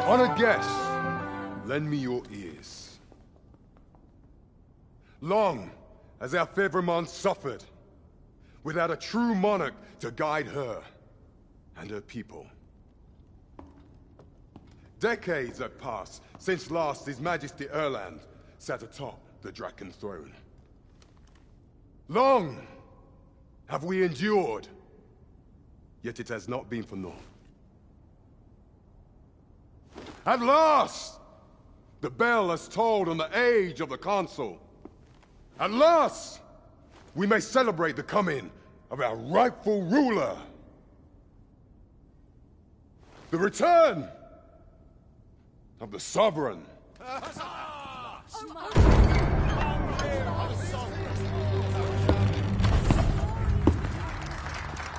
Honored guests, lend me your ears. Long has our Fevremont suffered, without a true monarch to guide her and her people. Decades have passed since last His Majesty Erland sat atop the Draken throne. Long have we endured, yet it has not been for naught. At last, the bell has tolled on the age of the Consul. At last, we may celebrate the coming of our rightful ruler. The return of the Sovereign.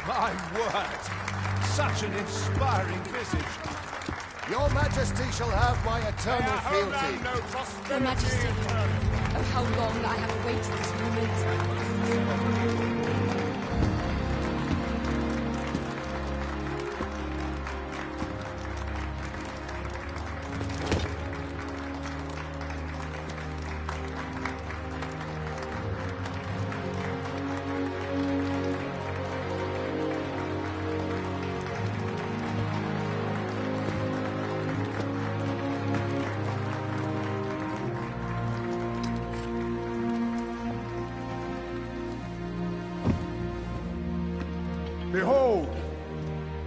My word! Such an inspiring visage. Your Majesty shall have my eternal fealty. Your Majesty, oh how long I have awaited this moment. Behold,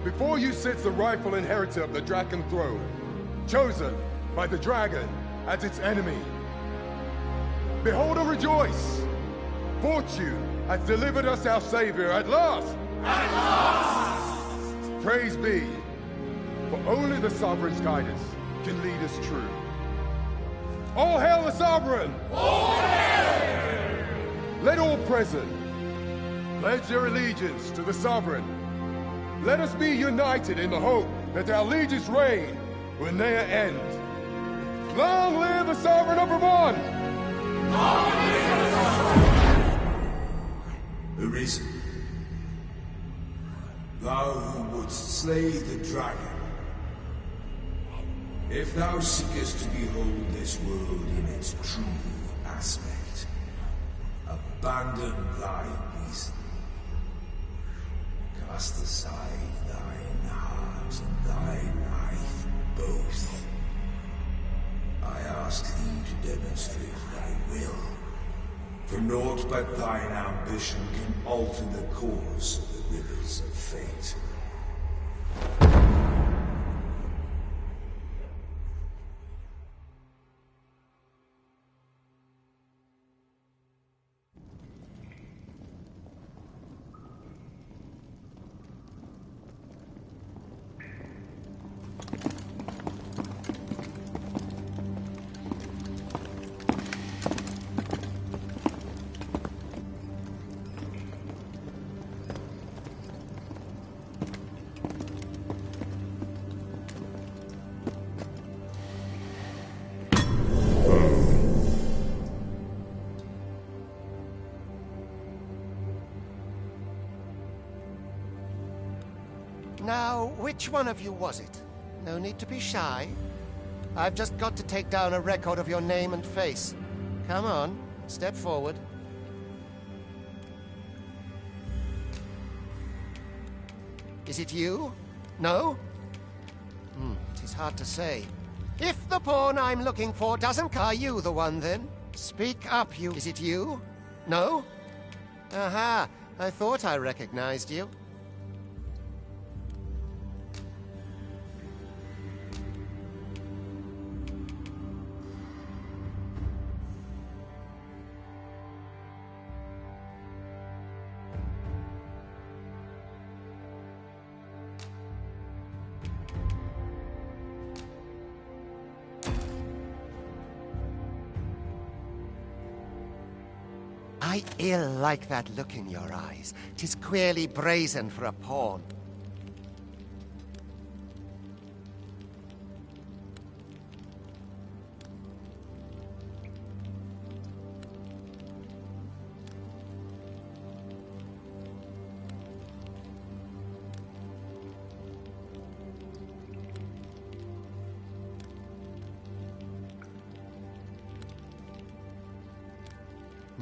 before you sits the rightful inheritor of the Draken throne, chosen by the dragon as its enemy. Behold and rejoice! Fortune has delivered us our savior at last! At last! Praise be, for only the Sovereign's guidance can lead us true. All hail the Sovereign! All hail! Let all present pledge their allegiance to the Sovereign. Let us be united in the hope that our liege's reign will ne'er end. Long live the Sovereign of Vermont! Long live the Sovereign! Arisen, thou who wouldst slay the dragon, if thou seekest to behold this world in its true aspect, abandon thy reason. Cast aside thine heart and thy knife both. I ask thee to demonstrate thy will, for naught but thine ambition can alter the course of the rivers of fate. Now, which one of you was it? No need to be shy. I've just got to take down a record of your name and face. Come on, step forward. Is it you? No? It is hard to say. If the pawn I'm looking for doesn't... Are you the one, then? Speak up, you... Is it you? No? Aha, I thought I recognized you. I ill like that look in your eyes. 'Tis queerly brazen for a pawn.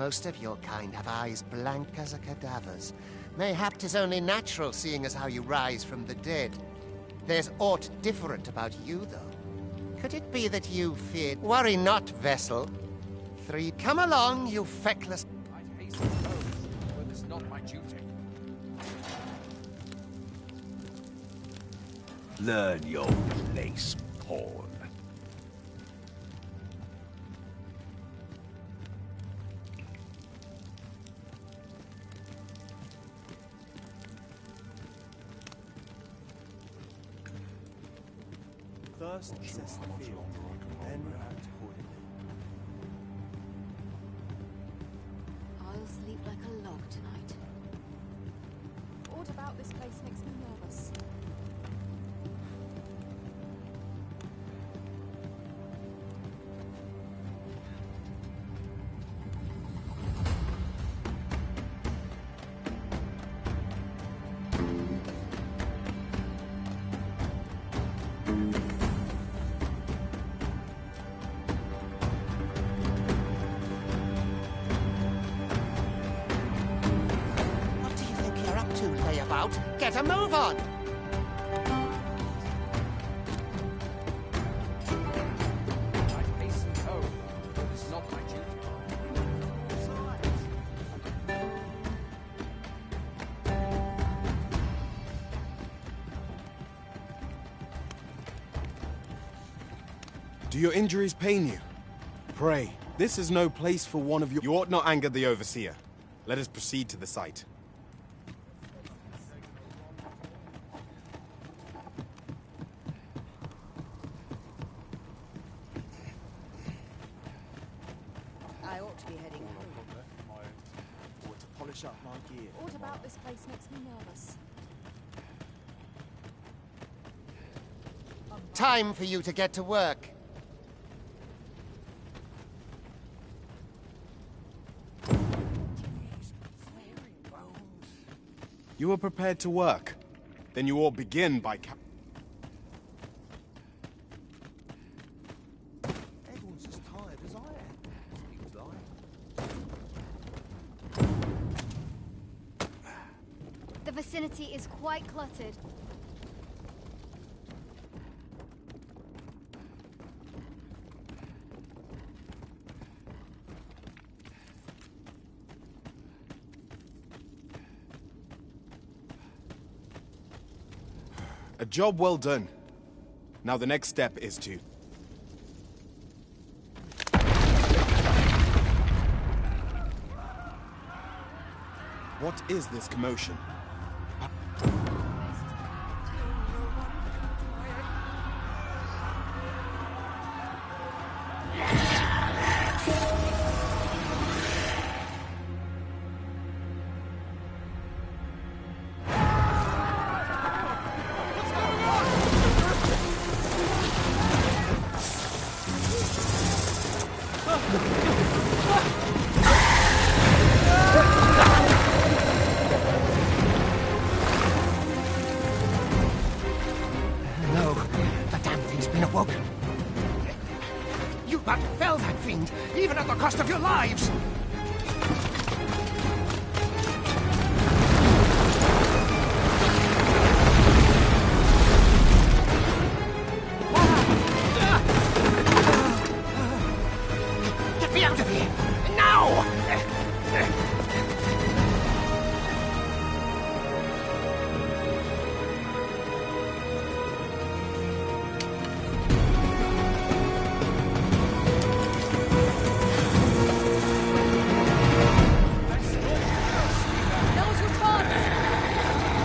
Most of your kind have eyes blank as a cadaver's. Mayhap 'tis only natural, seeing as how you rise from the dead. There's aught different about you, though. Could it be that you feared? Worry not, vessel. 3, come along, you feckless... I'd hasten home, but it's not my duty. Learn your place, pawn. First, assess the field, then act accordingly. I'll sleep like a log tonight. What about this place makes me nervous? What do you think you're up to, layabout? Get a move on! I'd hasten home, but it's not my duty. Do your injuries pain you? Pray, this is no place for one of your... You ought not anger the overseer. Let us proceed to the site. I ought to be heading home. Or to polish up my gear. What about this place makes me nervous? Time for you to get to work. You are prepared to work. Then you all begin by Everyone's as tired as I am, seems like. The vicinity is quite cluttered. a job well done. Now the next step is to... What is this commotion? No, the damn thing's been awoken. You but fell that fiend, even at the cost of your lives! Get me out of here! Now! Now's your chance!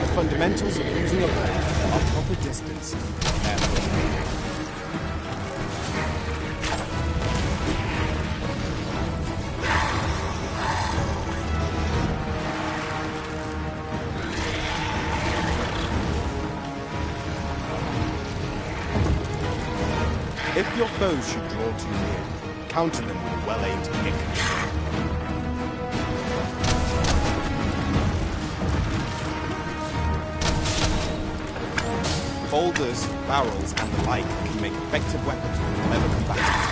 The fundamentals of using a bow are proper distance. If your foes should draw too near, counter them with a well-aimed kick. Boulders, barrels, and the like can make effective weapons for whatever combatant.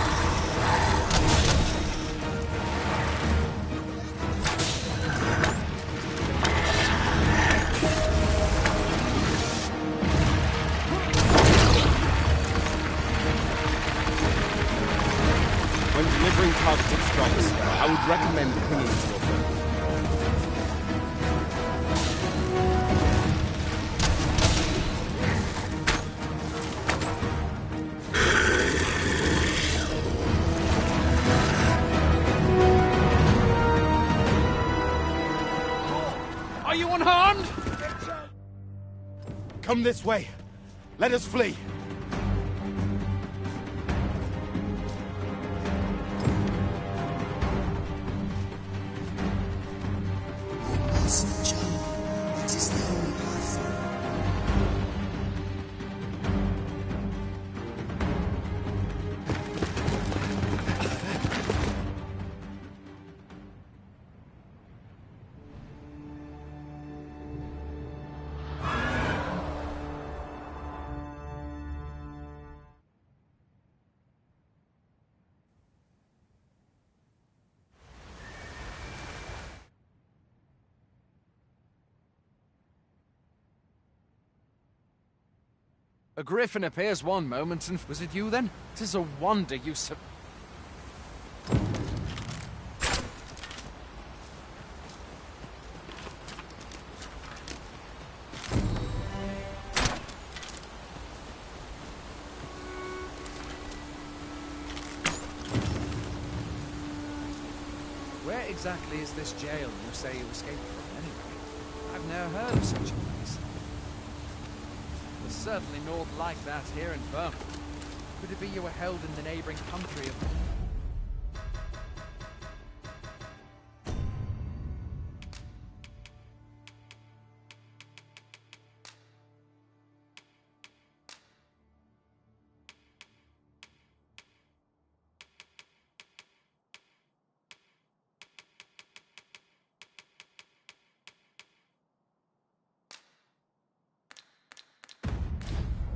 I'd recommend clinging to your boat. Are you unharmed? Come this way. Let us flee. A griffin appears one moment, and was it you then? 'Tis a wonder you Where exactly is this jail you say you escaped from, anyway? I've never heard of such a place. There's certainly naught like that here in Vermont. Could it be you were held in the neighboring country of...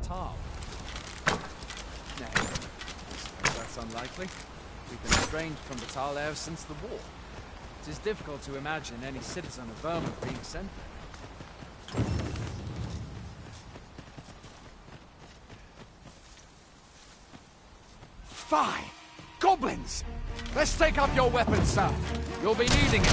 Tal? No, that's unlikely. We've been estranged from the Tal ever since the war. It is difficult to imagine any citizen of Vermont being sent there. Fie! Goblins! Let's take up your weapons, sir. You'll be needing it.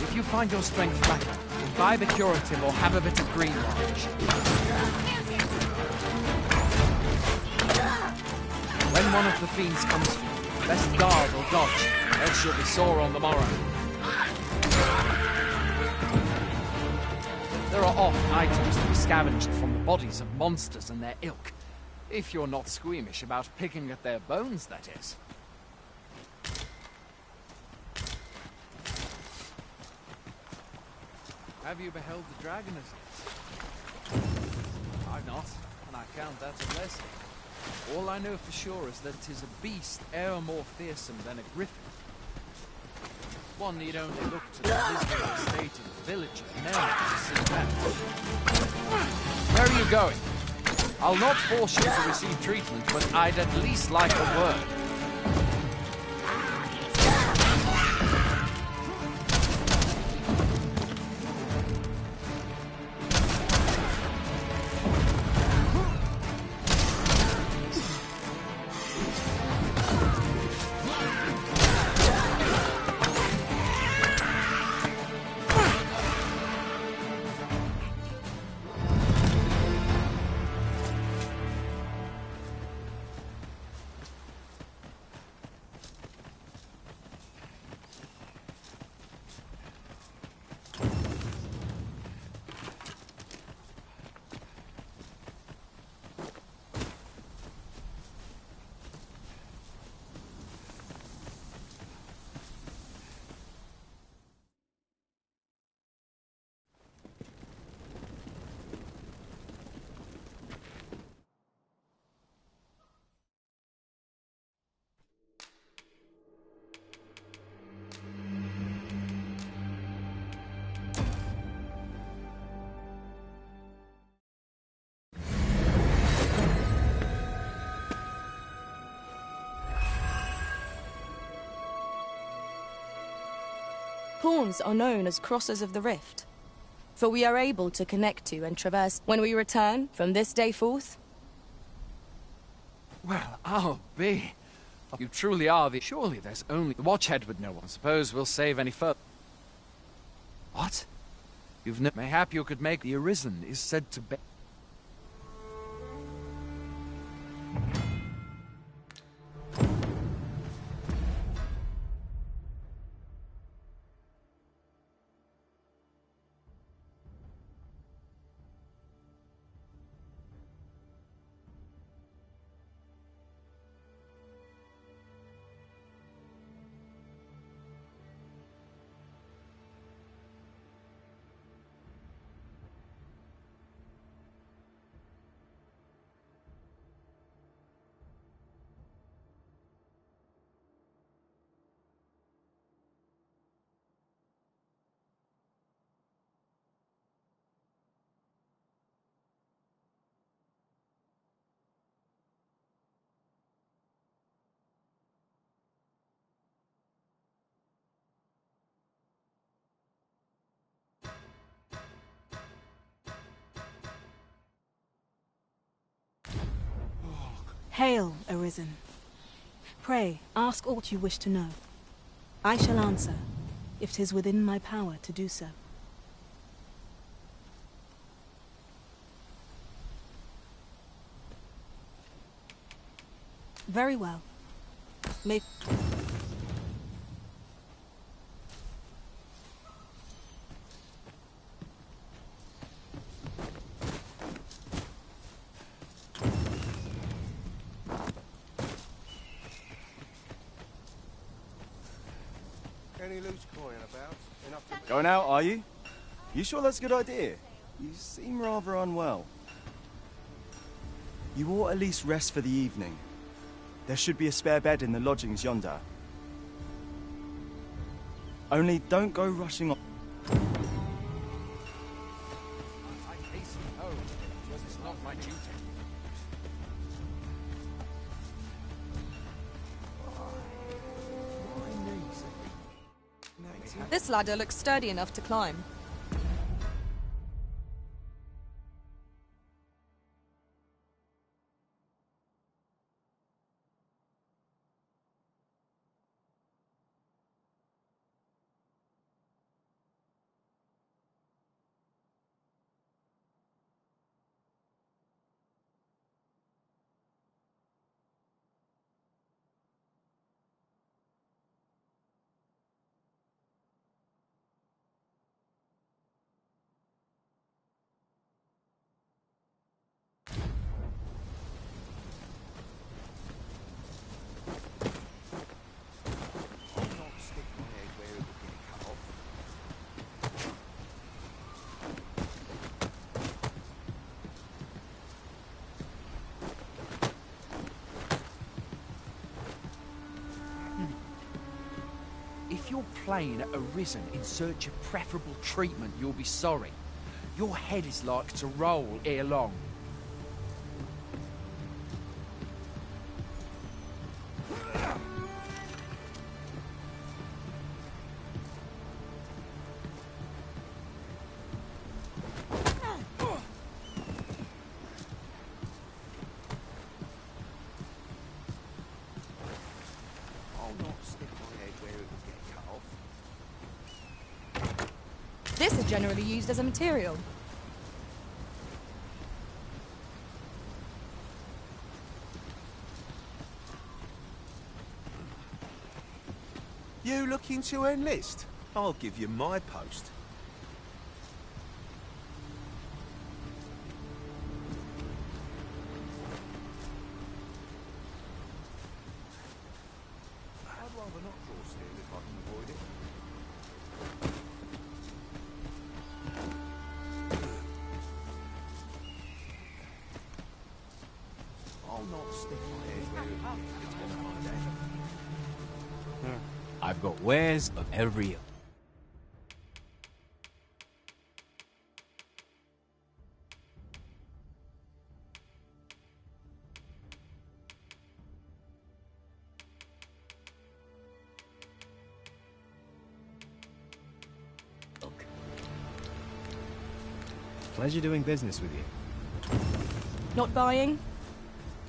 If you find your strength lacking, buy the curative or have a bit of green orange. When one of the fiends comes for you, best guard or dodge, else you'll be sore on the morrow. There are oft items to be scavenged from the bodies of monsters and their ilk. If you're not squeamish about picking at their bones, that is. Have you beheld the dragon as yet? I've not, and I count that a blessing. All I know for sure is that 'tis a beast e'er more fearsome than a griffin. One need only look to the miserable state of the village of Nell to see that. Where are you going? I'll not force you to receive treatment, but I'd at least like a word. Pawns are known as crossers of the rift, for we are able to connect to and traverse when we return from this day forth. Well, I'll be. You truly are the... Surely there's only... The Watchhead would know one. Suppose we'll save any further... What? You've no... Mayhap you could make... The Arisen is said to be... Hail, Arisen. Pray, ask aught you wish to know. I shall answer, if 'tis within my power to do so. Very well. May... Any loose coin about? Enough to... Going out, are you? You sure that's a good idea? You seem rather unwell. You ought at least rest for the evening. There should be a spare bed in the lodgings yonder. Only don't go rushing on. I hasten home, because it's not my duty. This ladder looks sturdy enough to climb. If you're playing Arisen in search of preferable treatment, you'll be sorry. Your head is like to roll ere long. This is generally used as a material. You looking to enlist? I'll give you my post. I'd rather not draw steel if I can avoid it. I'll not stick my head where it's gonna find out. I've got wares of every ilk. Pleasure doing business with you. Not buying?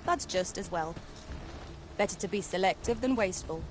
that's just as well. Better to be selective than wasteful.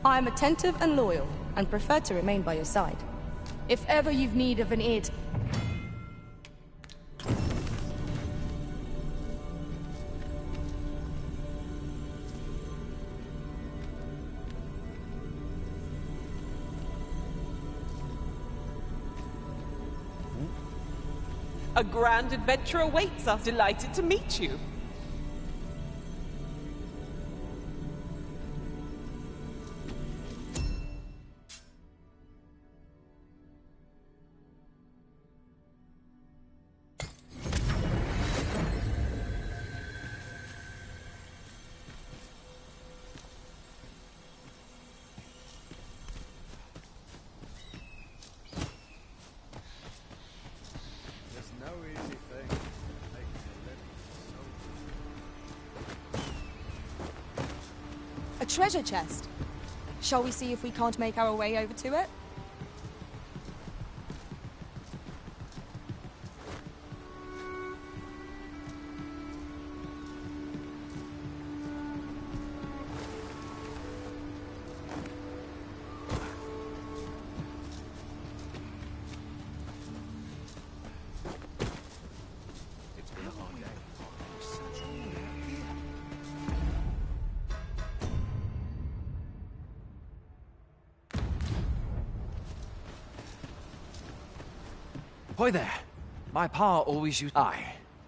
I am attentive and loyal, and prefer to remain by your side. If ever you've need of an ear to... A grand adventure awaits us. Delighted to meet you. A treasure chest. Shall we see if we can't make our way over to it? Hoy there. My pa always used...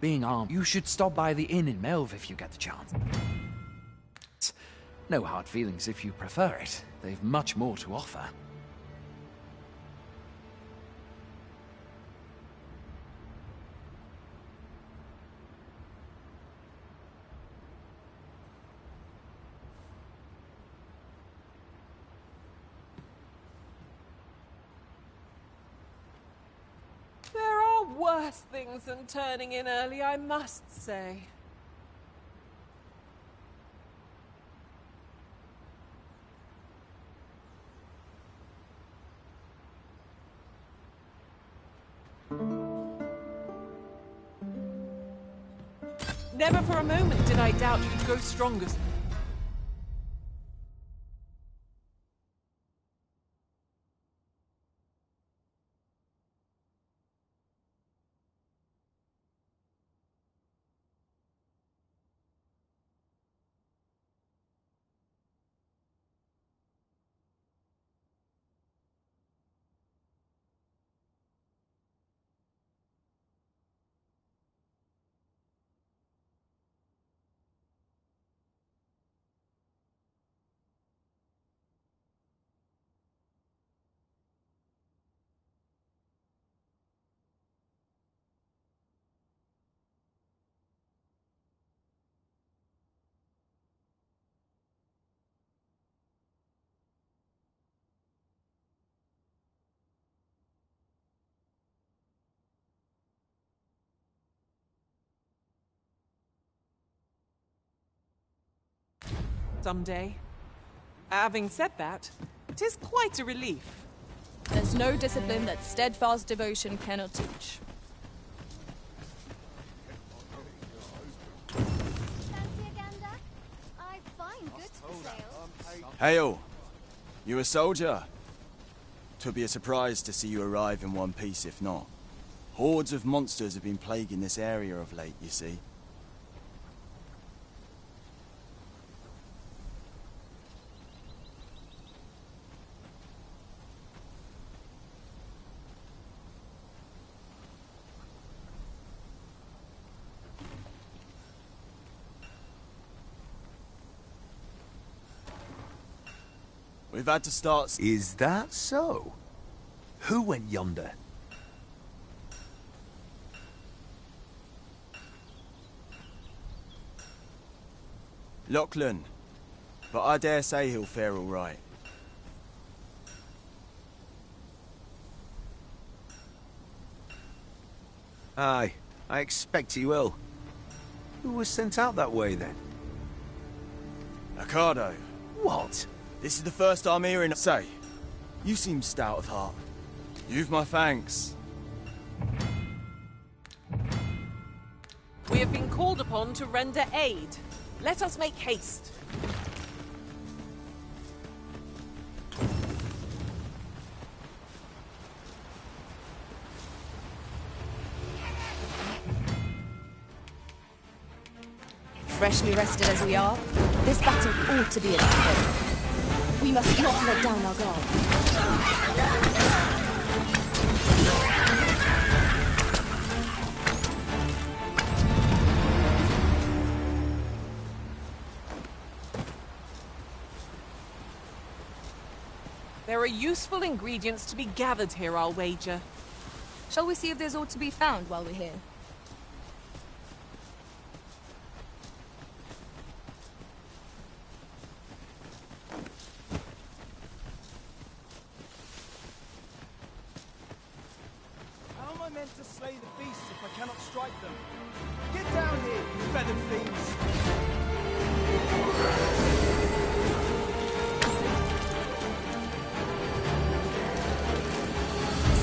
being armed. You should stop by the inn in Melve if you get the chance. No hard feelings if you prefer it. They've much more to offer. There are worse things than turning in early, I must say. Never for a moment did I doubt you'd grow stronger. Someday. Having said that, it is quite a relief. There's no discipline that steadfast devotion cannot teach. Fancy a gander? I find goods for sale. Hail! You a soldier? 'Twould be a surprise to see you arrive in one piece if not. Hordes of monsters have been plaguing this area of late, you see. We've had to start... Is that so? Who went yonder? Lachlan. But I dare say he'll fare all right. Aye, I expect he will. Who was sent out that way, then? Ricardo. What? This is the first I'm hearing. Say, you seem stout of heart. You've my thanks. We have been called upon to render aid. Let us make haste. Freshly rested as we are, this battle ought to be a defeat. We must not let down our guard. There are useful ingredients to be gathered here, I'll wager. Shall we see if there's aught to be found while we're here? How am I meant to slay the beasts if I cannot strike them? Get down here, you feathered fiends!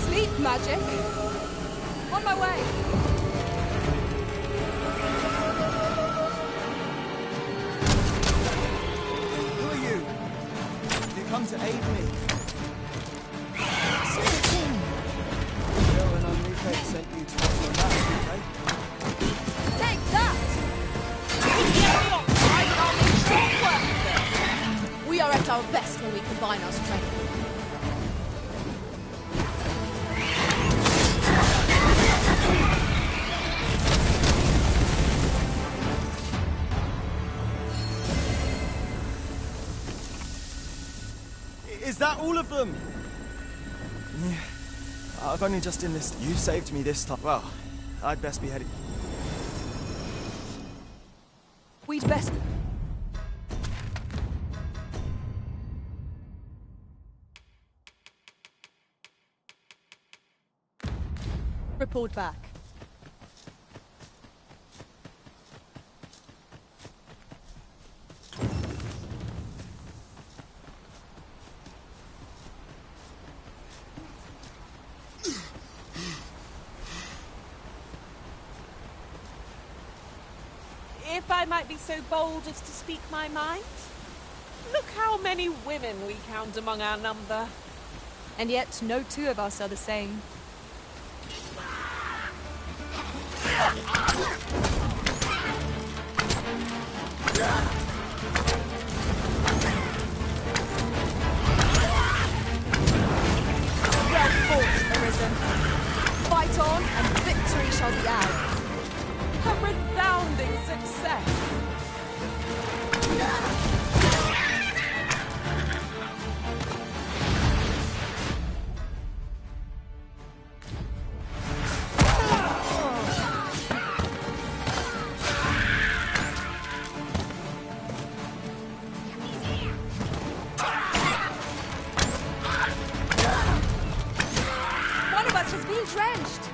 Sleep magic! On my way! Who are you? Have you come to aid me? Joe and Enrique sent you to watch my back, did they? Take that! We are at our best when we combine our strength. Is that all of them? Yeah. I've only just enlisted. You saved me this time. Well, I'd best be heading. We'd best... Report back. If I might be so bold as to speak my mind, look how many women we count among our number. And yet, no two of us are the same. Well fought, Arisen. Fight on, and victory shall be ours. A resounding success. One of us has been drenched.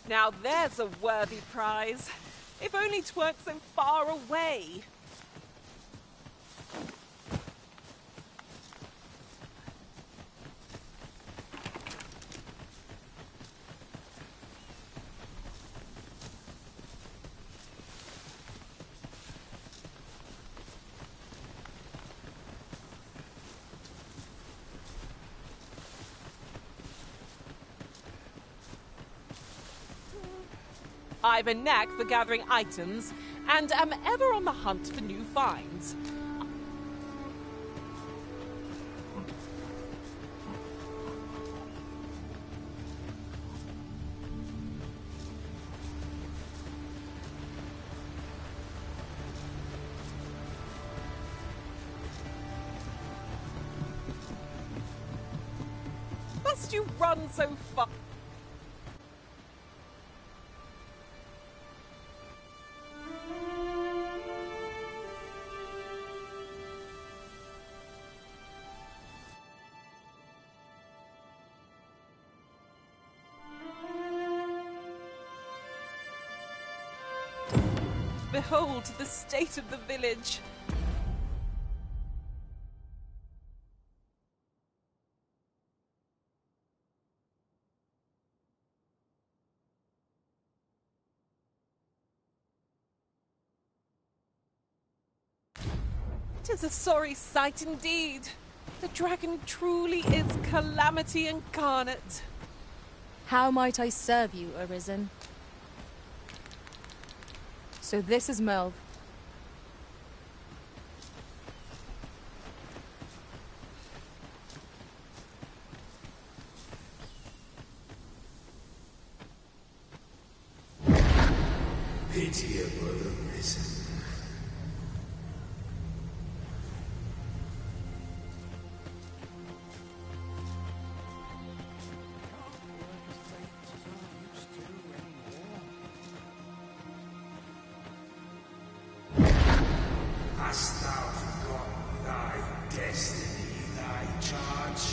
Now there's a worthy prize. If only 'tweren't so far away. I have a knack for gathering items, and am ever on the hunt for new finds. Must you run so far? Behold the state of the village. 'Tis a sorry sight indeed. The dragon truly is calamity incarnate. How might I serve you, Arisen? So this is Melv. Pitiable Arisen. Hast thou forgotten thy destiny, thy charge?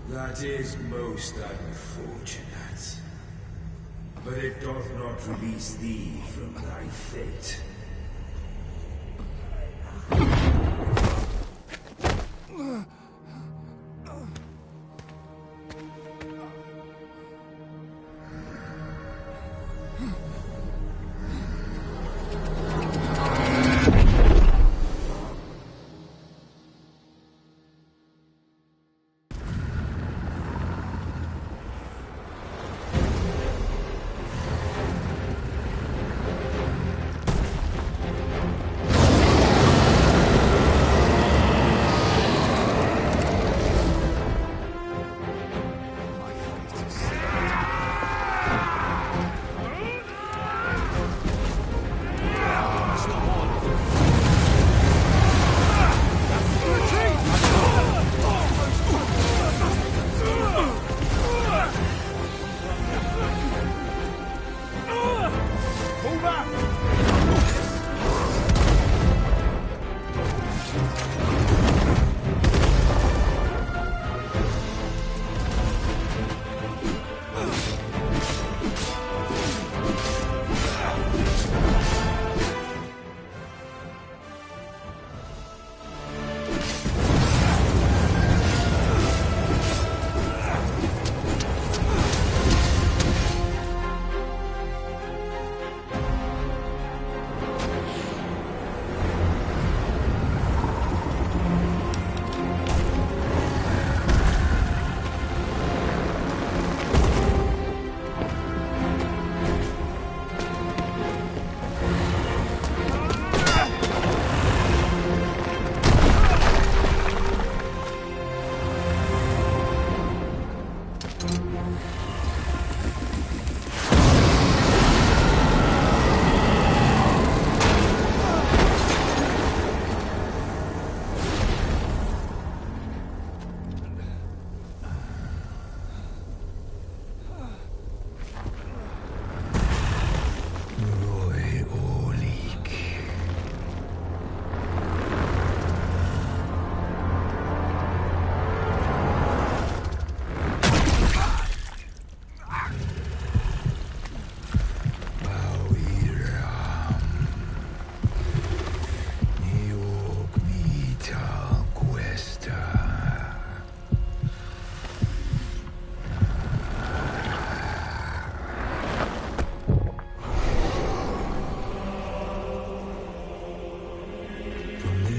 That is most unfortunate. But it doth not release thee from thy fate.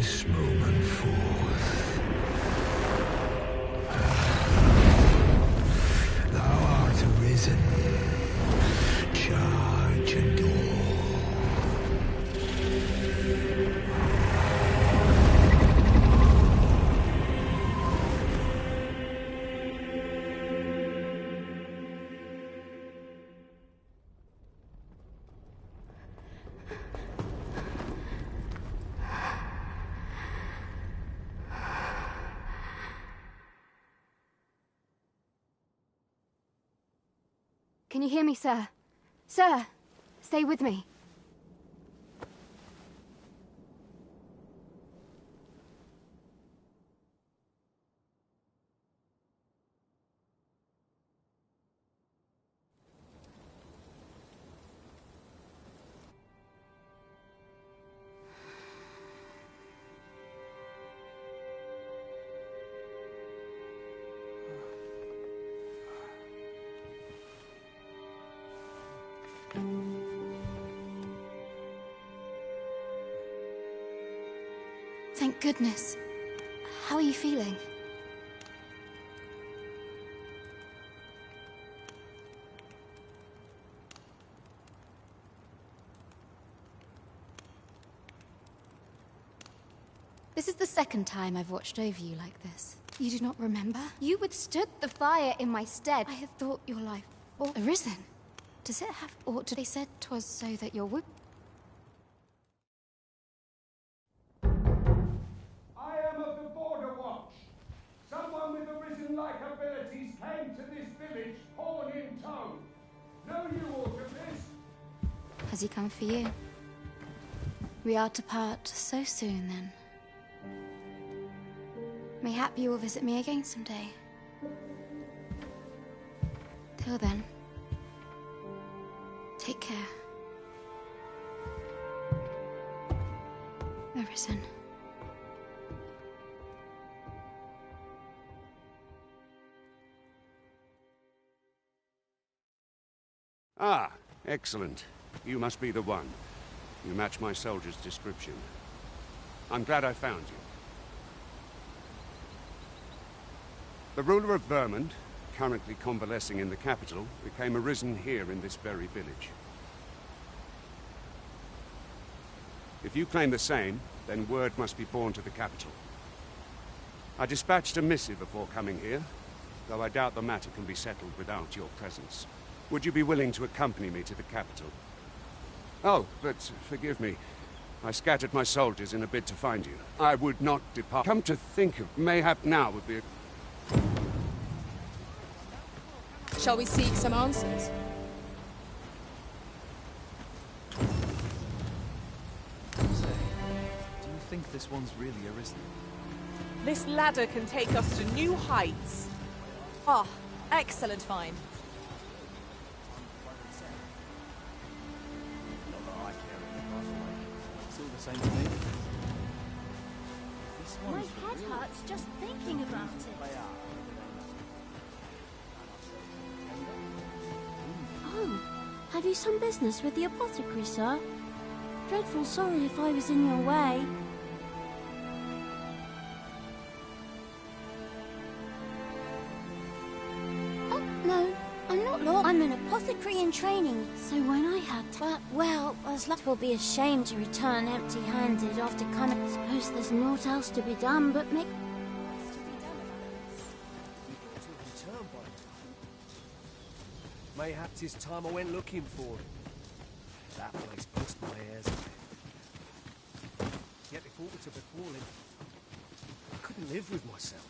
this moment forth. Thou art arisen. Charge and all. Can you hear me, sir? Sir, stay with me. Thank goodness. How are you feeling? This is the second time I've watched over you like this. You do not remember? You withstood the fire in my stead. I had thought your life arisen. Does it have aught to... They said 'twas so that your wound... I am of the Border Watch. Someone with arisen-like abilities came to this village, horn in tow. Know you aught of this? Has he come for you? We are to part so soon, then. Mayhap you will visit me again someday. Till then, take care. Arisen. Ah, excellent. You must be the one. You match my soldier's description. I'm glad I found you. The ruler of Vermund, currently convalescing in the capital, became arisen here in this very village. If you claim the same, then word must be borne to the capital. I dispatched a missive before coming here, though I doubt the matter can be settled without your presence. Would you be willing to accompany me to the capital? Oh, but forgive me. I scattered my soldiers in a bid to find you. I would not depart. Come to think of, mayhap now would be a... Shall we seek some answers? Do you think this one's really arisen? This ladder can take us to new heights. Ah, excellent find. It's all the same to me. My head hurts just thinking about it. Oh, have you some business with the apothecary, sir? Dreadful sorry if I was in your way. Oh, no, I'm not lost. I'm an apothecary in training, so when I had... But, well, as luck will be ashamed to return empty-handed after coming. Suppose there's naught else to be done but make... Mayhap 'tis time I went looking for him. That place puts my hairs away. Yet if aught to befall him, I couldn't live with myself.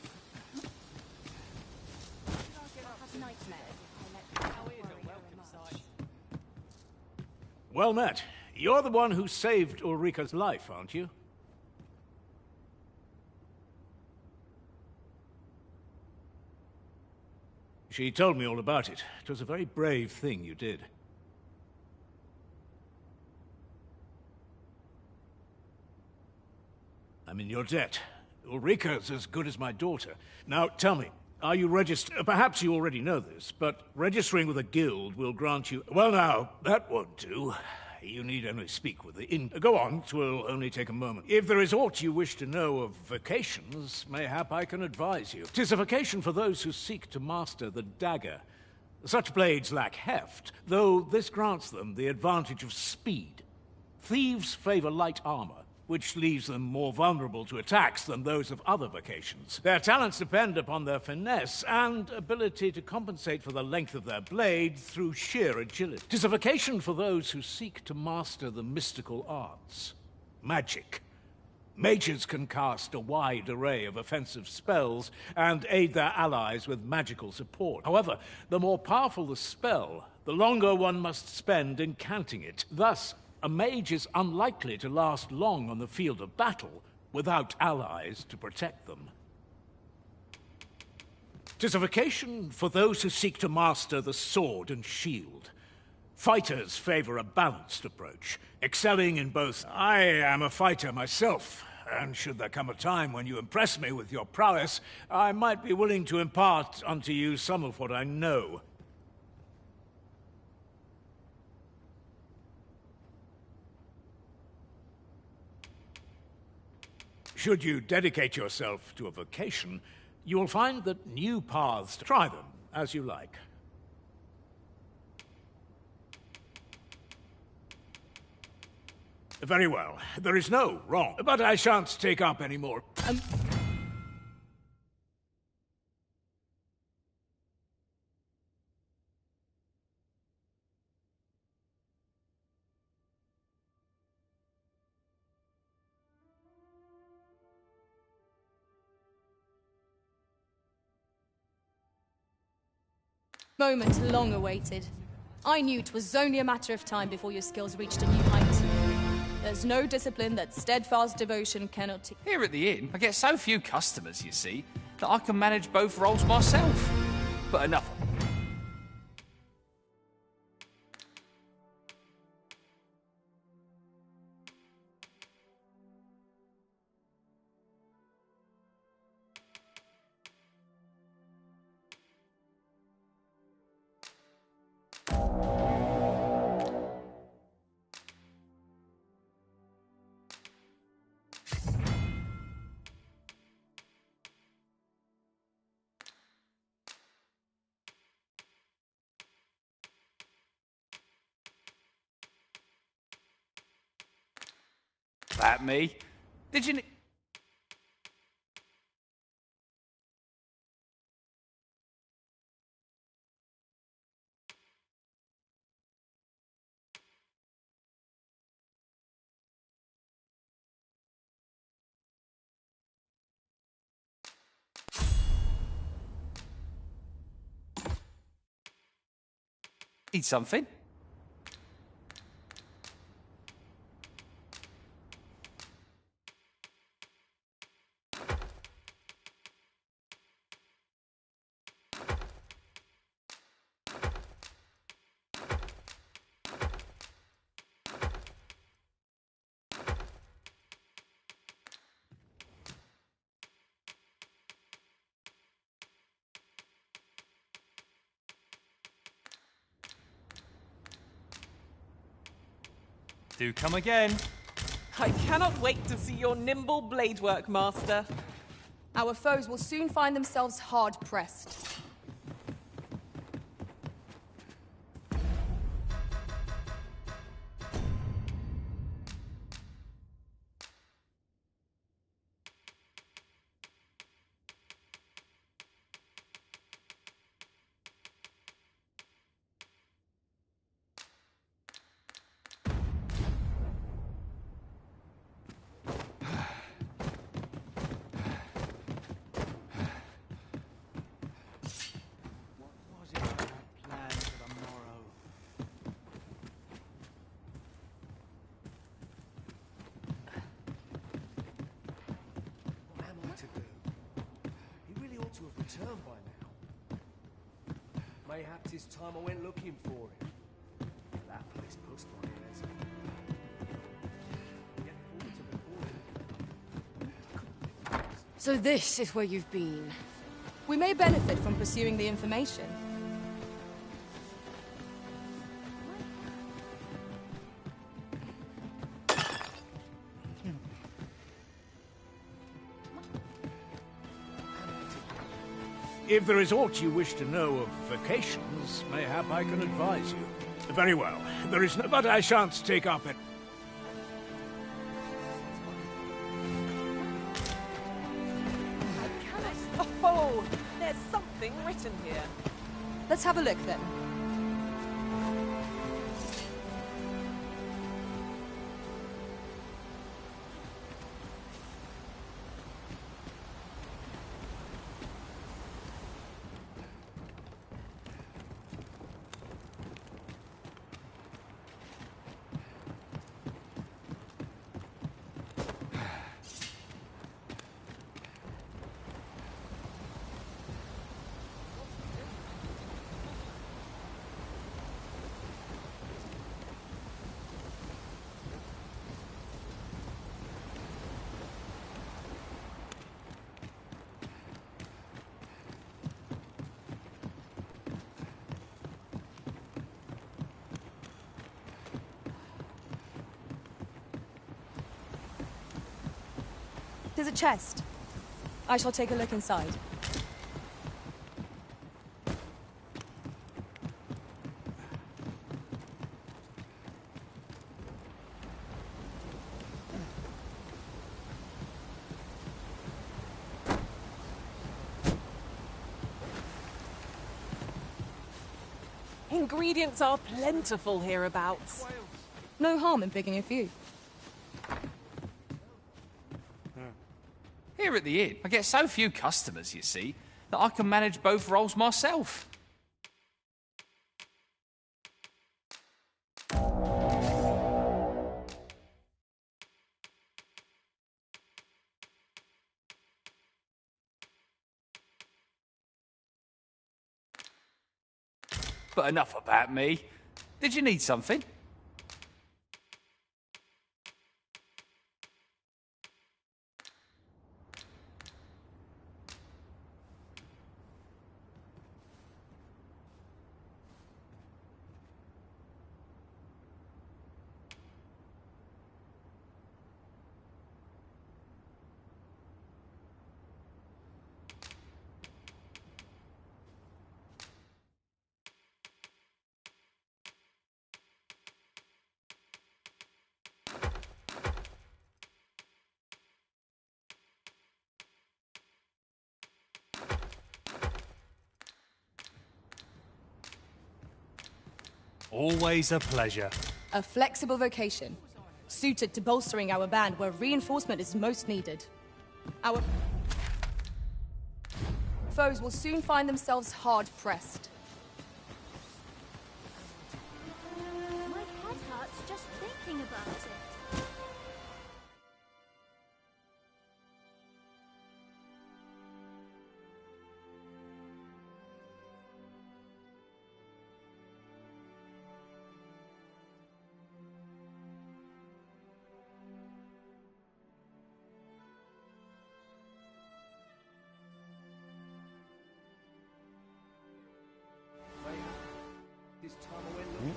Well met. You're the one who saved Ulrika's life, aren't you? She told me all about it. It was a very brave thing you did. I'm in your debt. Ulrika's as good as my daughter. Now, tell me, are you registered? Perhaps you already know this, but registering with a guild will grant you... Well now, that won't do. You need only speak with the inn. Go on, 'twill only take a moment. If there is aught you wish to know of vocations, mayhap I can advise you. 'Tis a vocation for those who seek to master the dagger. Such blades lack heft, though this grants them the advantage of speed. Thieves favor light armor, which leaves them more vulnerable to attacks than those of other vocations. Their talents depend upon their finesse and ability to compensate for the length of their blade through sheer agility. 'Tis a vocation for those who seek to master the mystical arts. Magic. Mages can cast a wide array of offensive spells and aid their allies with magical support. However, the more powerful the spell, the longer one must spend incanting it. Thus, a mage is unlikely to last long on the field of battle without allies to protect them. 'Tis a vocation for those who seek to master the sword and shield. Fighters favor a balanced approach, excelling in both. I am a fighter myself, and should there come a time when you impress me with your prowess, I might be willing to impart unto you some of what I know. Should you dedicate yourself to a vocation, you will find that new paths. Try them as you like. Very well. There is no wrong, but I shan't take up any more. Moment long awaited. I knew 'twas only a matter of time before your skills reached a new height. There's no discipline that steadfast devotion cannot teach. Here at the inn, I get so few customers, you see, that I can manage both roles myself. But enough. That me? Did you... Need something? Do come again. I cannot wait to see your nimble blade work, Master. Our foes will soon find themselves hard-pressed. Returned by now. Mayhap 'tis time I went looking for him. That place pushed my ears. So this is where you've been. We may benefit from pursuing the information. If there is aught you wish to know of vacations, mayhap I can advise you. Very well. There is no... But I shan't take up it. Oh, there's something written here. Let's have a look then. There's a chest. I shall take a look inside. Ingredients are plentiful hereabouts. No harm in picking a few. Here at the inn, I get so few customers, you see, that I can manage both roles myself. But enough about me. Did you need something? Always a pleasure. A flexible vocation, suited to bolstering our band where reinforcement is most needed. Our foes will soon find themselves hard-pressed. My head hurts just thinking about it. This time I went looking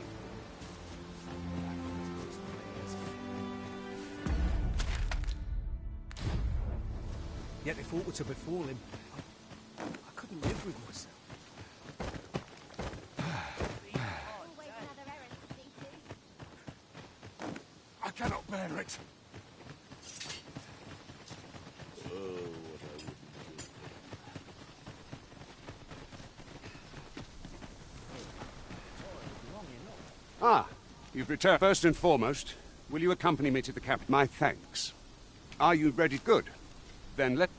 Yet if aught were to befall him, I couldn't live with myself. I cannot bear it. Ah, you've returned. First and foremost, will you accompany me to the capital? My thanks. Are you ready? Good. Then let...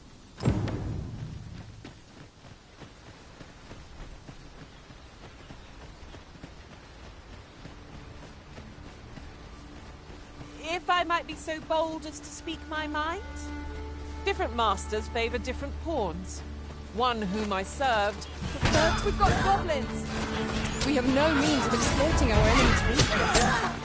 If I might be so bold as to speak my mind, different masters favor different pawns. One whom I served... But we've got goblins! We have no means of exploiting our enemy's weakness.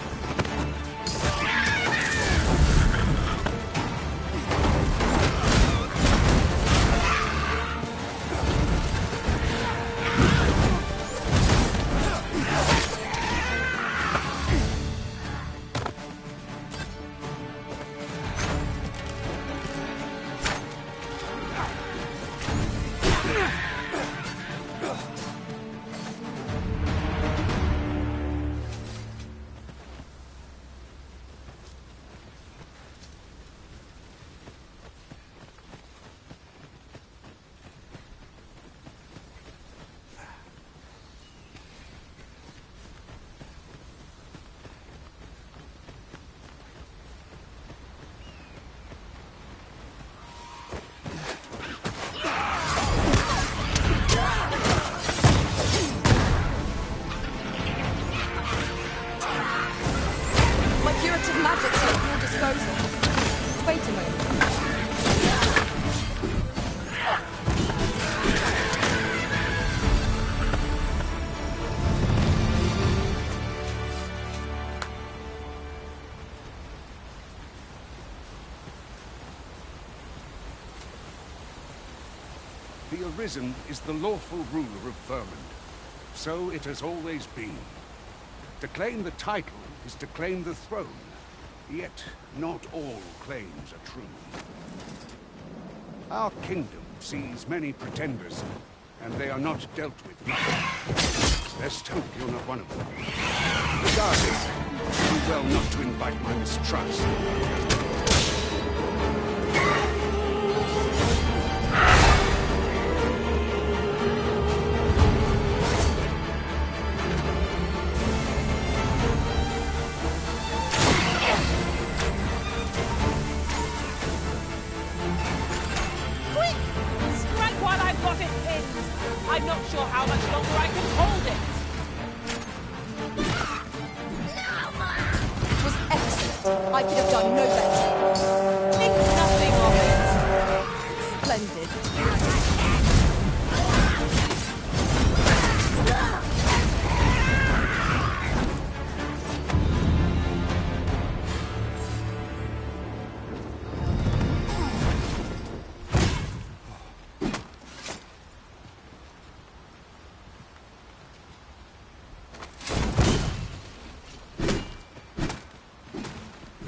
The Arisen is the lawful ruler of Vermund. So it has always been. To claim the title is to claim the throne. Yet, not all claims are true. Our kingdom sees many pretenders, and they are not dealt with lightly. Best hope you're not one of them. Regardless, do well not to invite my mistrust. Quick! Strike while I've got it pinned! I'm not sure how much longer I can hold it! It was excellent. I could have done no better. Think nothing of it. Splendid.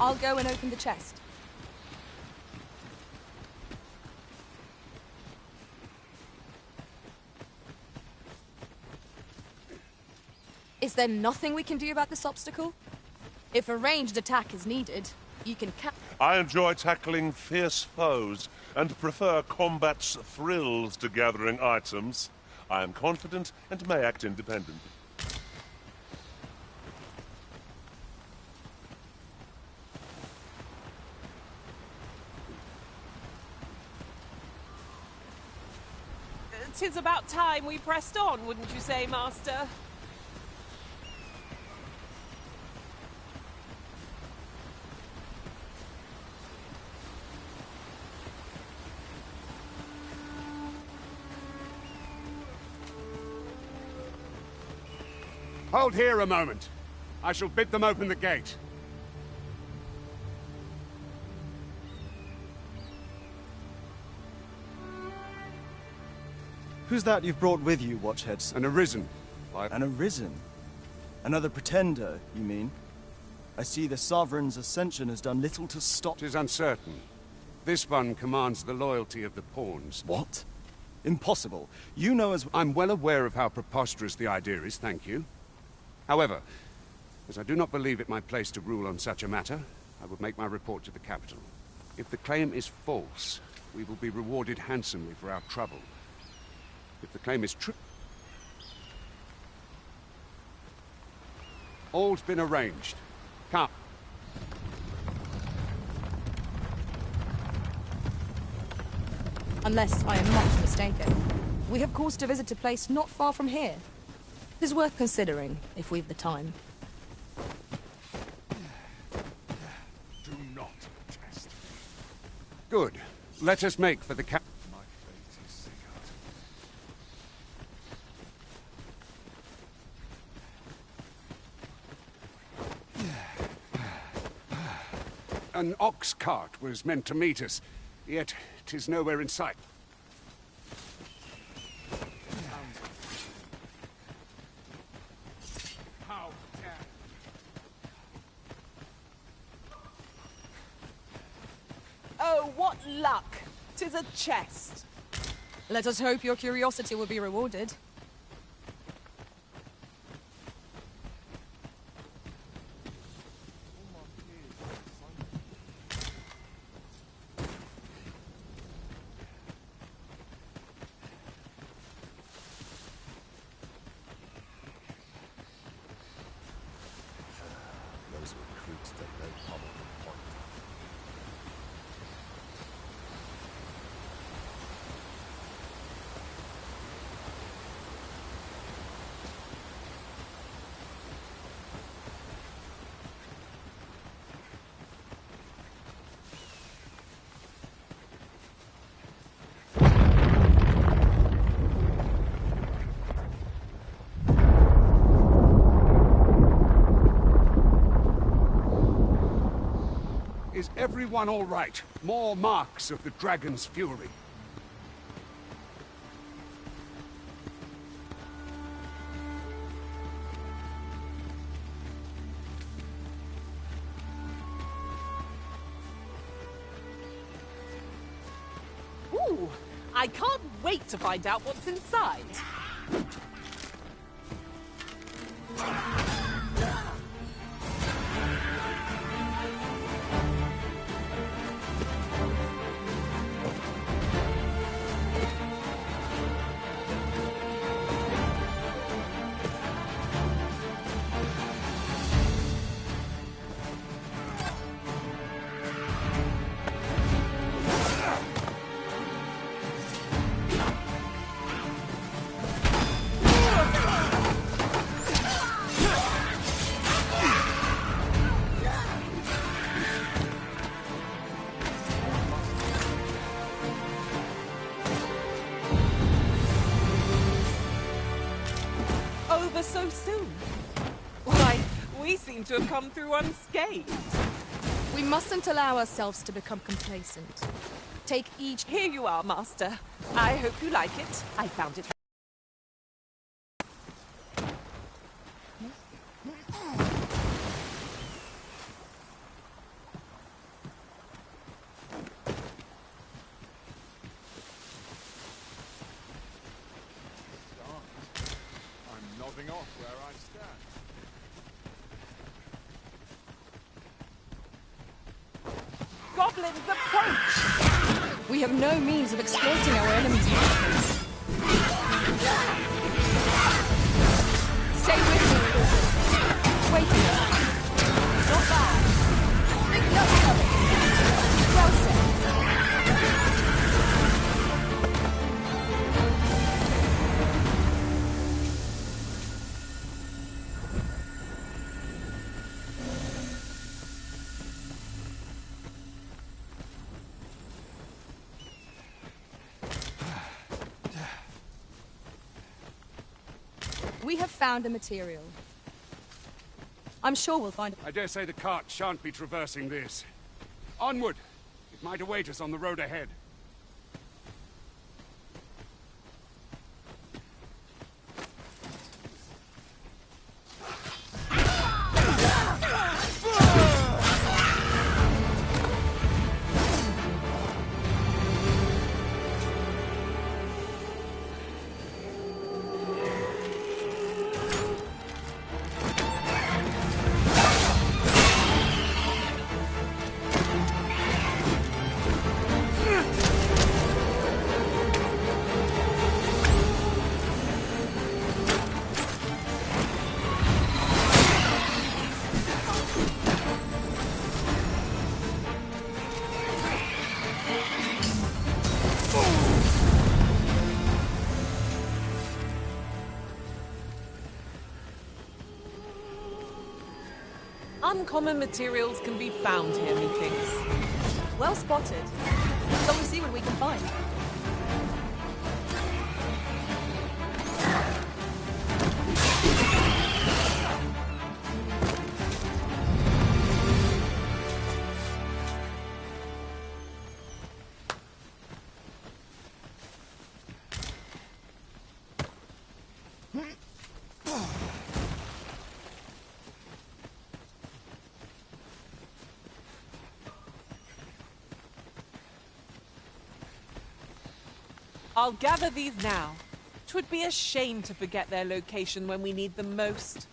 I'll go and open the chest. Is there nothing we can do about this obstacle? If a ranged attack is needed, you can I enjoy tackling fierce foes and prefer combat's thrills to gathering items. I am confident and may act independently. Tis about time we pressed on, wouldn't you say, Master? Hold here a moment. I shall bid them open the gate. Who's that you've brought with you, Watchheads? An Arisen. An Arisen? Another pretender, you mean? I see the Sovereign's ascension has done little to stop... 'Tis uncertain. This one commands the loyalty of the pawns. What? Impossible. You know as... I'm well aware of how preposterous the idea is, thank you. However, as I do not believe it my place to rule on such a matter, I will make my report to the capital. If the claim is false, we will be rewarded handsomely for our trouble. If the claim is true... All's been arranged. Come. Unless I am much mistaken. We have cause to visit a place not far from here. It is worth considering, if we've the time. Do not test me. Good. Let us make for the cap... My fate is sealed. An ox cart was meant to meet us, yet 'tis nowhere in sight. How dare... Oh, what luck! 'Tis a chest. Let us hope your curiosity will be rewarded. Those recruits take no pommel from point. Is everyone all right? More marks of the dragon's fury. Ooh, I can't wait to find out what's inside. Over so soon? Why, we seem to have come through unscathed. We mustn't allow ourselves to become complacent. Take each... Here you are, Master. I hope you like it. I found it... I'm nodding off where I stand. Goblins approach! We have no means of exploiting our enemy's weakness. Stay with me. Wait a minute. Not bad. Not bad. Well said. We have found a material. I'm sure we'll find it. I dare say the cart shan't be traversing this. Onward! It might await us on the road ahead. Uncommon materials can be found here, methinks. Well spotted. Shall we see what we can find? I'll gather these now. 'Twould be a shame to forget their location when we need them most.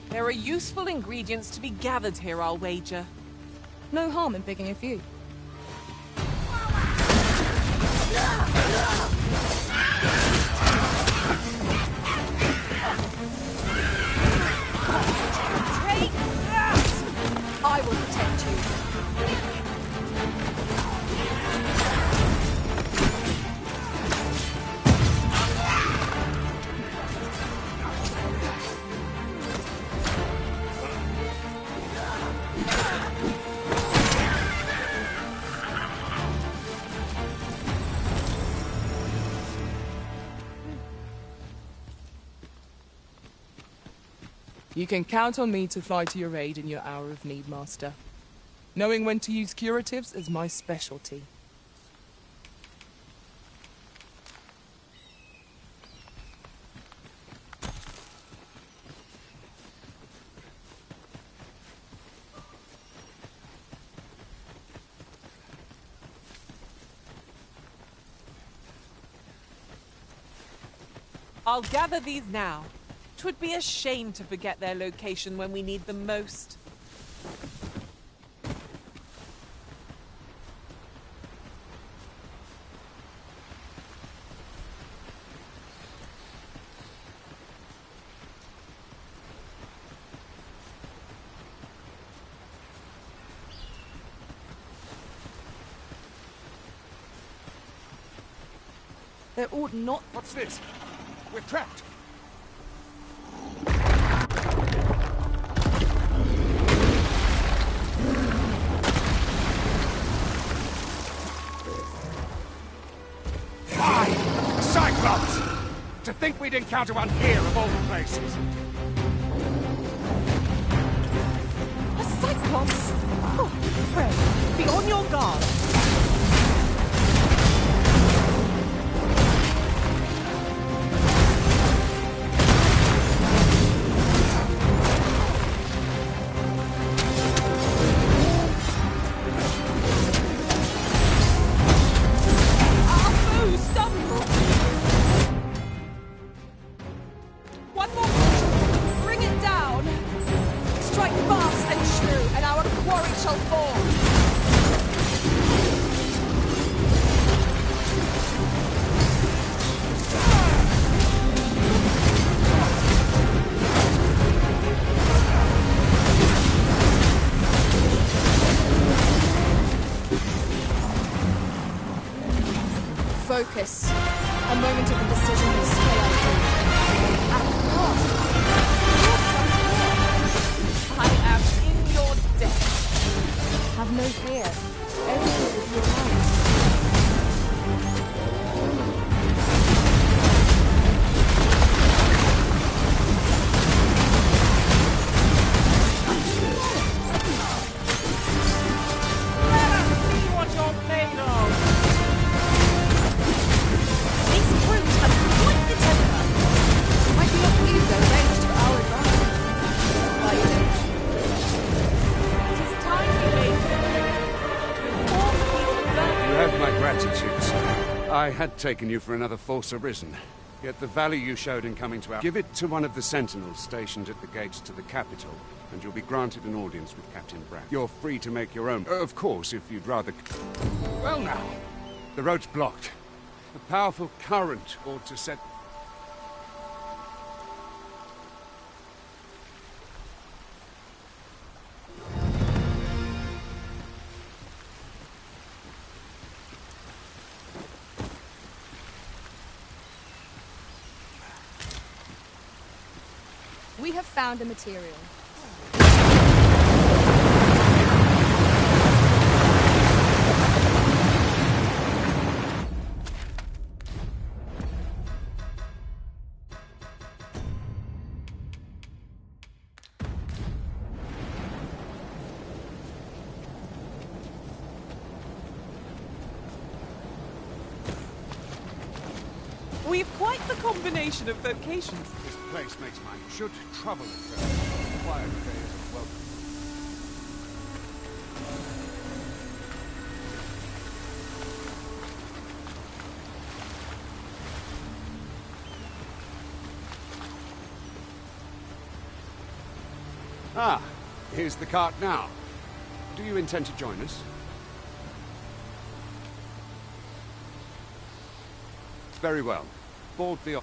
There are useful ingredients to be gathered here, I'll wager. No harm in picking a few. Take that! I will protect you. You can count on me to fly to your aid in your hour of need, Master. Knowing when to use curatives is my specialty. I'll gather these now. 'Twould be a shame to forget their location when we need them most. There ought not... What's this? We're trapped! To think we'd encounter one here of all places. A Cyclops? Oh, pray, be on your guard. Focus. A moment of indecision will sway our fate. At last, I am in your debt. have no fear. Everything will be alright. Let us see what you're made of. Might be a few that range to our advantage. Why you It is time we made You have my gratitude, sir. I had taken you for another false arisen. Yet the value you showed in coming to our... Give it to one of the sentinels stationed at the gates to the capital, and you'll be granted an audience with Captain Brack. You're free to make your own. Of course, if you'd rather... Well now, the road's blocked. A powerful current ought to set... We have found the material. We've quite the combination of vocations. This place makes mine. Should trouble occur, quiet affairs are welcome. Ah, here's the cart now. Do you intend to join us? Very well. Board the...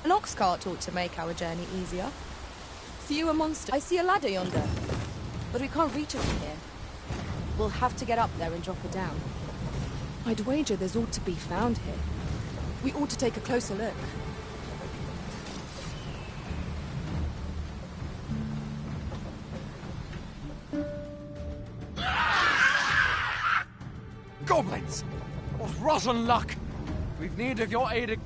An ox cart ought to make our journey easier. Fewer monsters. I see a ladder yonder. but we can't reach her from here. We'll have to get up there and drop her down. I'd wager there's ought to be found here. We ought to take a closer look. Goblins! What rotten luck! We've need of your aid.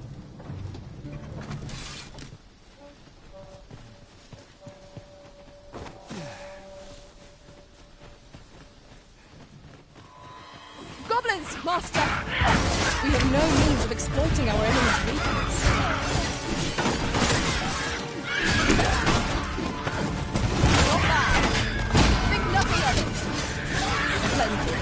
Goblins, Master! We have no means of exploiting our enemy's weakness. Not bad. Think nothing of it. Splendid.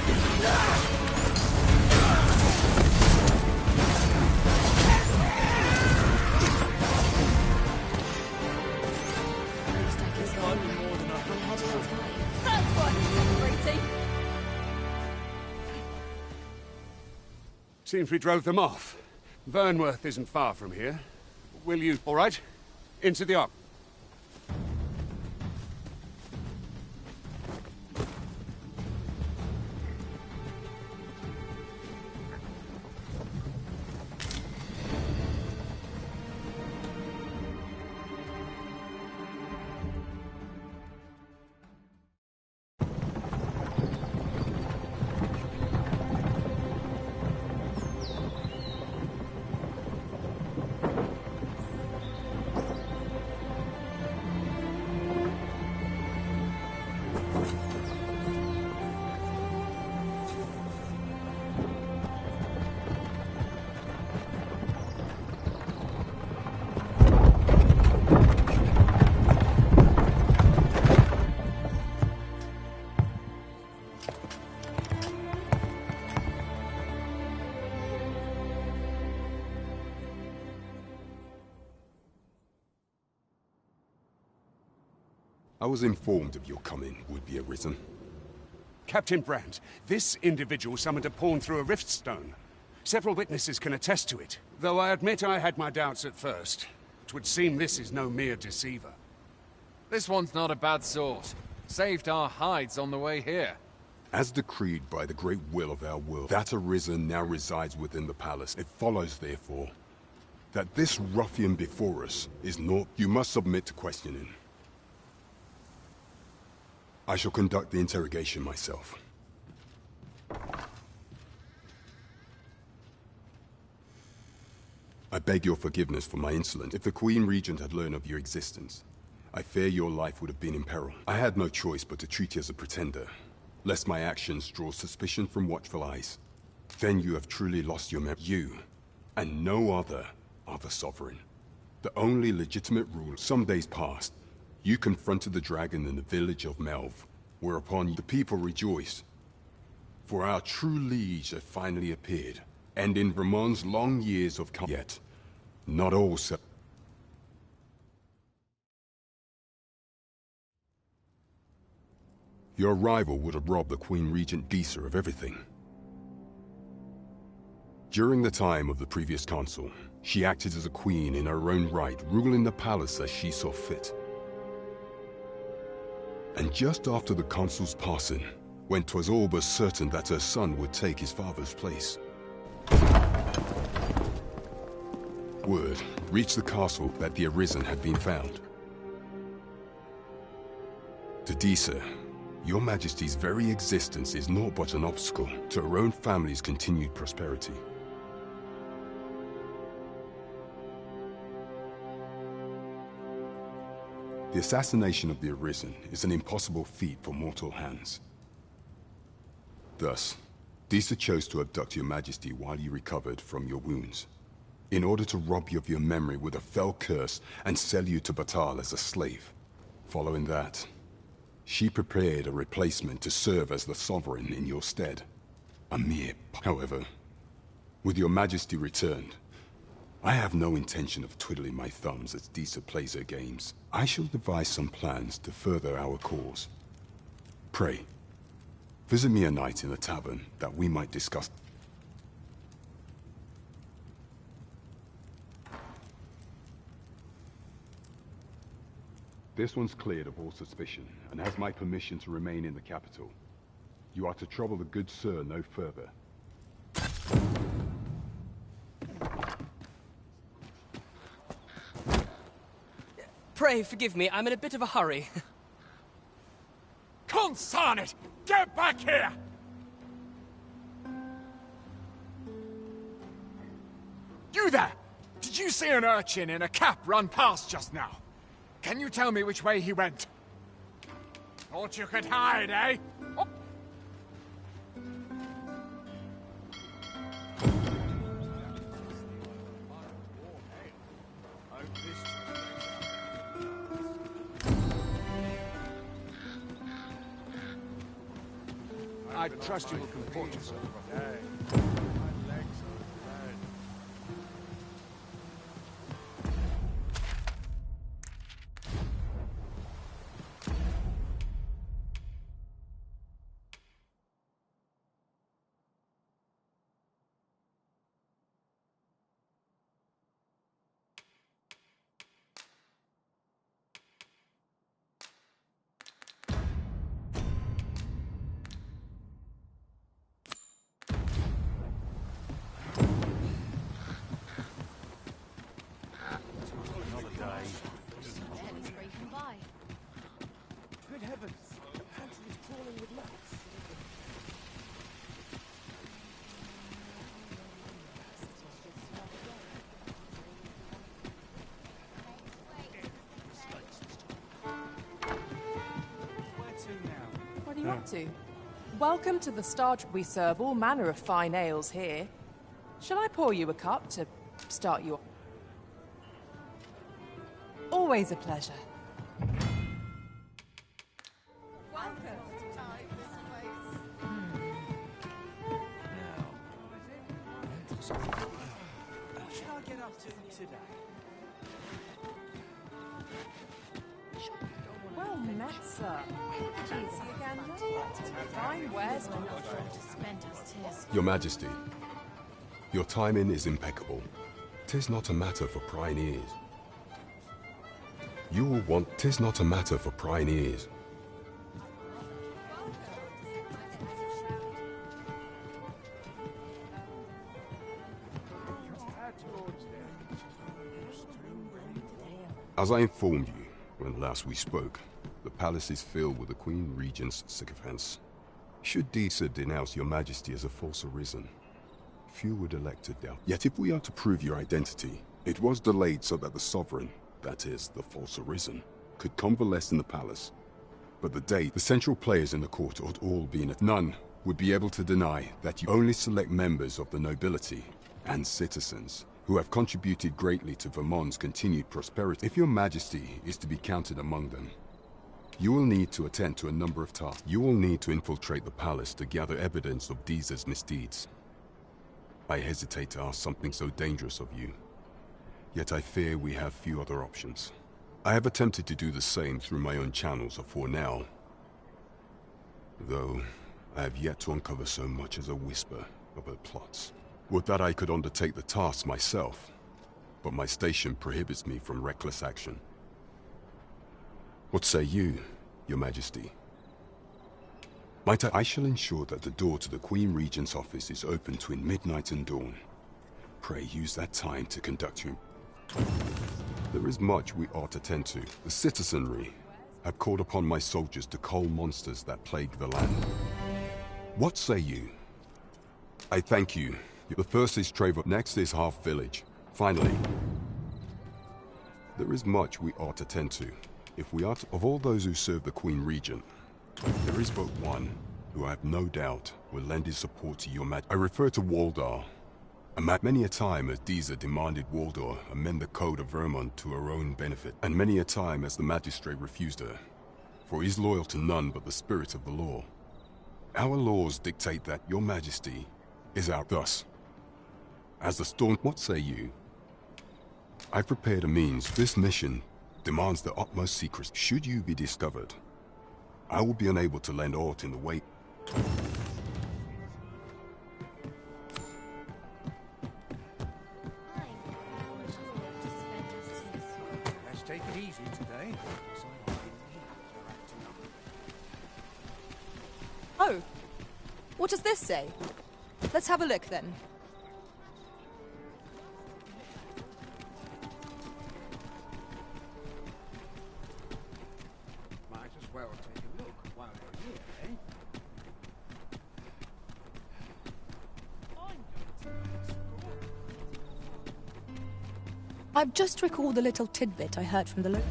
Seems we drove them off. Vernworth isn't far from here. Will you... All right? Into the Ark. I was informed of your coming, would-be Arisen. Captain Brandt, this individual summoned a pawn through a rift stone. Several witnesses can attest to it, though I admit I had my doubts at first. It would seem this is no mere deceiver. This one's not a bad sort. Saved our hides on the way here. As decreed by the great will of our world, that Arisen now resides within the palace. It follows, therefore, that this ruffian before us is not... You must submit to questioning. I shall conduct the interrogation myself. I beg your forgiveness for my insolence. If the Queen Regent had learned of your existence, I fear your life would have been in peril. I had no choice but to treat you as a pretender, lest my actions draw suspicion from watchful eyes. Then you have truly lost your memory. You, and no other, are the sovereign. The only legitimate rule. Some days passed. You confronted the dragon in the village of Melv, whereupon the people rejoiced. For our true liege had finally appeared, and in Ramon's long years of yet, not all so. Your arrival would have robbed the Queen Regent Dd2 of everything. During the time of the previous consul, she acted as a queen in her own right, ruling the palace as she saw fit. And just after the consul's passing, when 'twas all but certain that her son would take his father's place, word reached the castle that the Arisen had been found. To Dd2, your Majesty's very existence is naught but an obstacle to her own family's continued prosperity. The assassination of the Arisen is an impossible feat for mortal hands. Thus, Dd2 chose to abduct your Majesty while you recovered from your wounds, in order to rob you of your memory with a fell curse and sell you to Batal as a slave. Following that, she prepared a replacement to serve as the sovereign in your stead. A mere... However, with your Majesty returned, I have no intention of twiddling my thumbs as Dd2 plays her games. I shall devise some plans to further our cause. Pray, visit me a night in the tavern that we might discuss. This one's cleared of all suspicion, and has my permission to remain in the capital. You are to trouble the good sir no further. Pray forgive me, I'm in a bit of a hurry. Consign it! Get back here! You there! Did you see an urchin in a cap run past just now? Can you tell me which way he went? Thought you could hide, eh? Oh. I trust you will comport yourself. Good heavens! The panther is crawling with lice. What are you up to? Welcome to the Star. We serve all manner of fine ales here. Shall I pour you a cup to start you off? Always a pleasure. What shall I get up to today? Well met, sir. Fancy a gander? Fine wares when not trying to spend us tears. Your Majesty, your timing is impeccable. 'Tis not a matter for prying ears. You will want. 'Tis not a matter for prying ears. As I informed you when last we spoke, the palace is filled with the Queen Regent's sycophants. Should Dd2 denounce your Majesty as a false arisen, few would elect to doubt. Yet if we are to prove your identity, it was delayed so that the sovereign, that is, the false arisen, could convalesce in the palace. But the date, the central players in the court ought all be in it. None would be able to deny that you only select members of the nobility and citizens who have contributed greatly to Vermont's continued prosperity. If your Majesty is to be counted among them, you will need to attend to a number of tasks. You will need to infiltrate the palace to gather evidence of Dd2's misdeeds. I hesitate to ask something so dangerous of you, yet I fear we have few other options. I have attempted to do the same through my own channels for now, though I have yet to uncover so much as a whisper of her plots. Would that I could undertake the task myself, but my station prohibits me from reckless action. What say you, your Majesty? I shall ensure that the door to the Queen Regent's office is open between midnight and dawn. Pray use that time to conduct you. There is much we ought to tend to. The citizenry have called upon my soldiers to cull monsters that plague the land. What say you? I thank you. The first is Trevor, next is Half Village. Finally, there is much we ought to tend to. If we are to, of all those who serve the Queen Regent, there is but one who I have no doubt will lend his support to your Majesty. I refer to Waldar. Many a time has Dd2 demanded Waldar amend the code of Vermont to her own benefit, and many a time has the magistrate refused her, for he is loyal to none but the spirit of the law. Our laws dictate that your Majesty is out thus. As the storm, what say you? I prepared a means. This mission demands the utmost secrecy. Should you be discovered, I will be unable to lend aught in the way. Let's take it easy today. Oh! What does this say? Let's have a look then. Might as well take a look while you're here, eh? I've just recalled a little tidbit I heard from the local.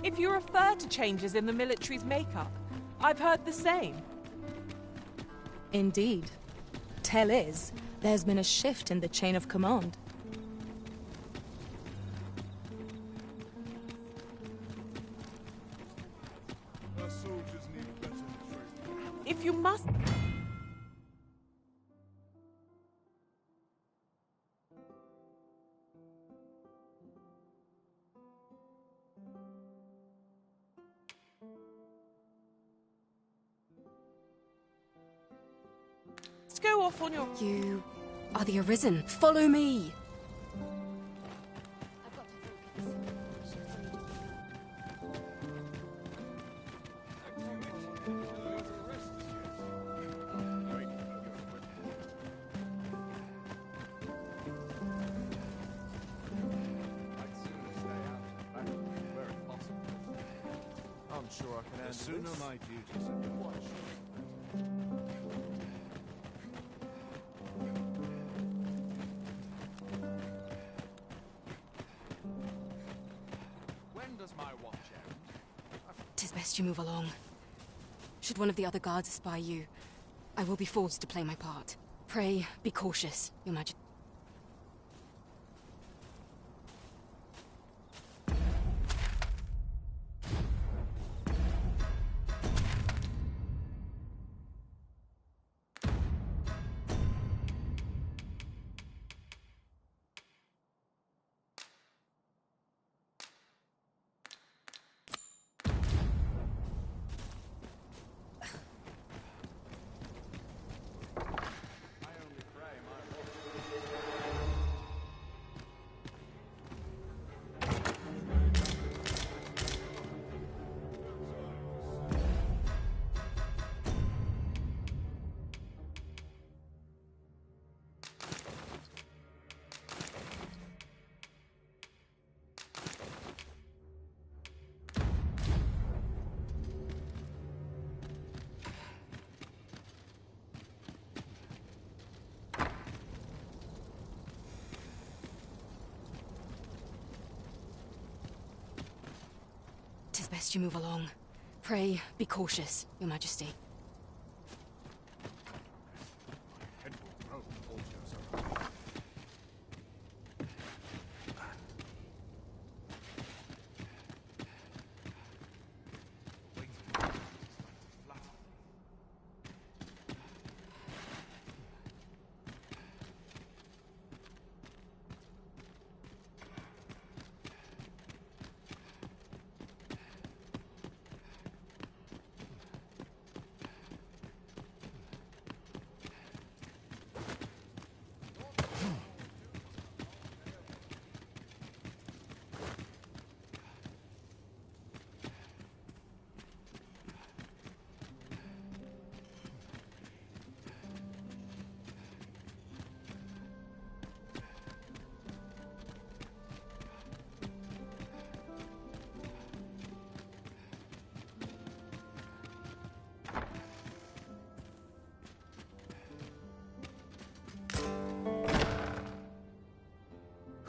If you refer to changes in the military's makeup, I've heard the same. Indeed. Tell is, there's been a shift in the chain of command. Our soldiers need better training. If you must... Go off on your... You are the Arisen. Follow me! I'm sure I can handle this. The sooner my duties are done. Tis best you move along. Should one of the other guards espy you, I will be forced to play my part. Pray, be cautious, Your Majesty. Tis best you move along. Pray, be cautious, Your Majesty.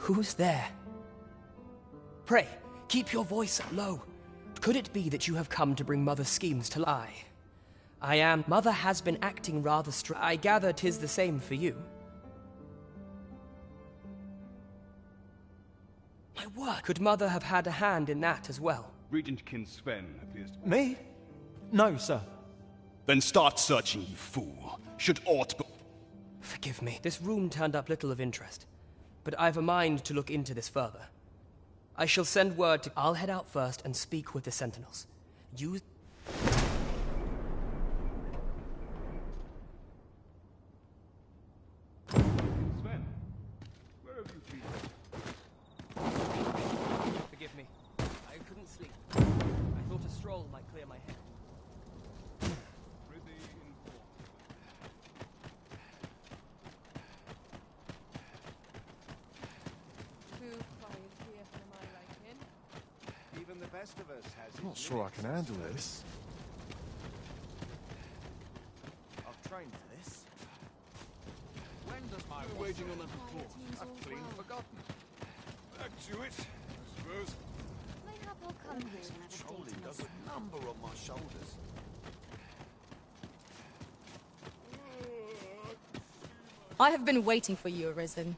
Who's there? Pray, keep your voice low. Could it be that you have come to bring Mother's schemes to lie? I am. Mother has been acting rather I gather 'tis the same for you. My word, could Mother have had a hand in that as well? Regent Kin Sven appears to be... Me? No, sir. Then start searching, you fool. Should aught be... Forgive me, this room turned up little of interest. But I've a mind to look into this further. I shall send word to... I'll head out first and speak with the sentinels. You... best of us has I'm not sure I can handle this. I've trained for this. When does my waiting on that report? I've clean forgotten. Back to it, I suppose. Mayhap I'll come here and have a Trolling date does myself. a number on my shoulders. I have been waiting for you, Arisen.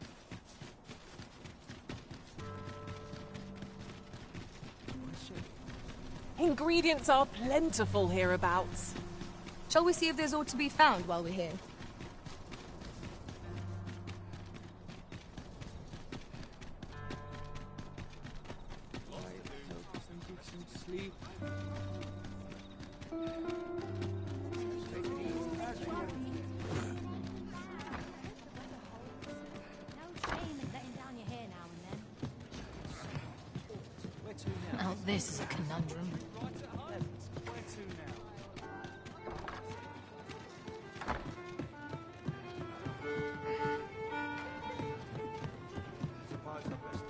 Ingredients are plentiful hereabouts. Shall we see if there's aught to be found while we're here? Sleep. Now this is a conundrum.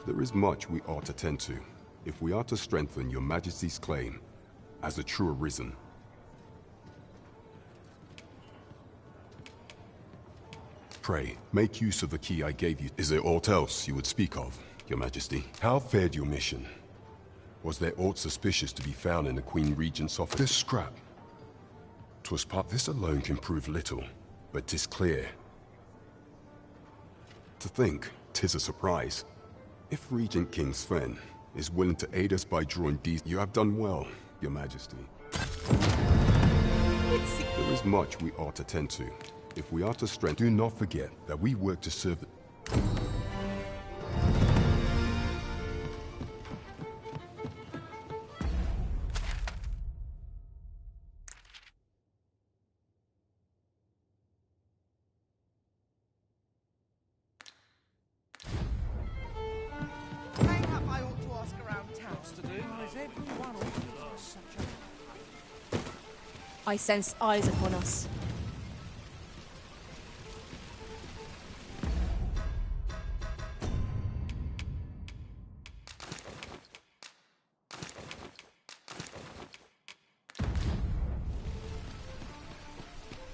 There is much we ought to tend to, if we are to strengthen your Majesty's claim as a true Arisen. Pray, make use of the key I gave you. Is there aught else you would speak of, Your Majesty? How fared your mission? Was there aught suspicious to be found in the Queen Regent's office? This scrap. 'Twas part. This alone can prove little, but 'tis clear. To think, 'tis a surprise. If Regent King Sven is willing to aid us by drawing these, you have done well, Your Majesty. There is much we ought to tend to. If we are to strengthen, do not forget that we work to serve the... Mayhap I ought to ask around town. What's to do? Is everyone on such a... I sense eyes upon us.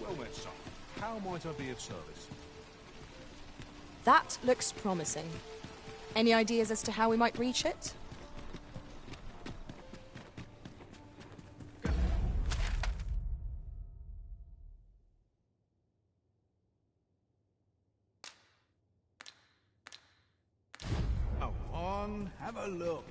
Well then, son, how might I be of service? That looks promising. Any ideas as to how we might reach it? Come on, have a look.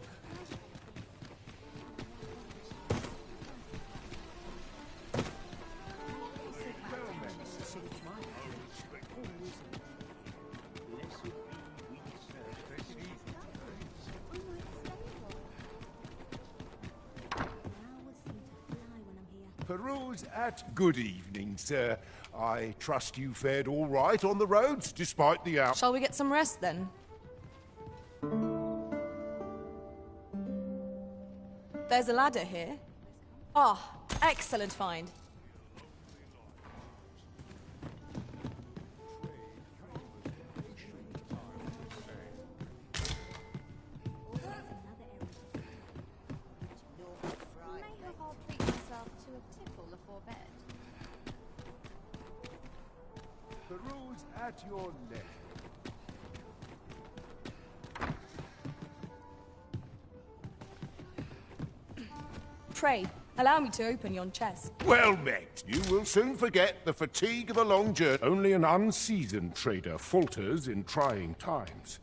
Peruse at good evening, sir. I trust you fared all right on the roads, despite the out. Shall we get some rest then? There's a ladder here. Ah, excellent find. Mayhap I'll treat myself to a tipple afore bed. Peruse at your leisure. Pray, allow me to open yon chest. Well met. You will soon forget the fatigue of a long journey. Only an unseasoned trader falters in trying times.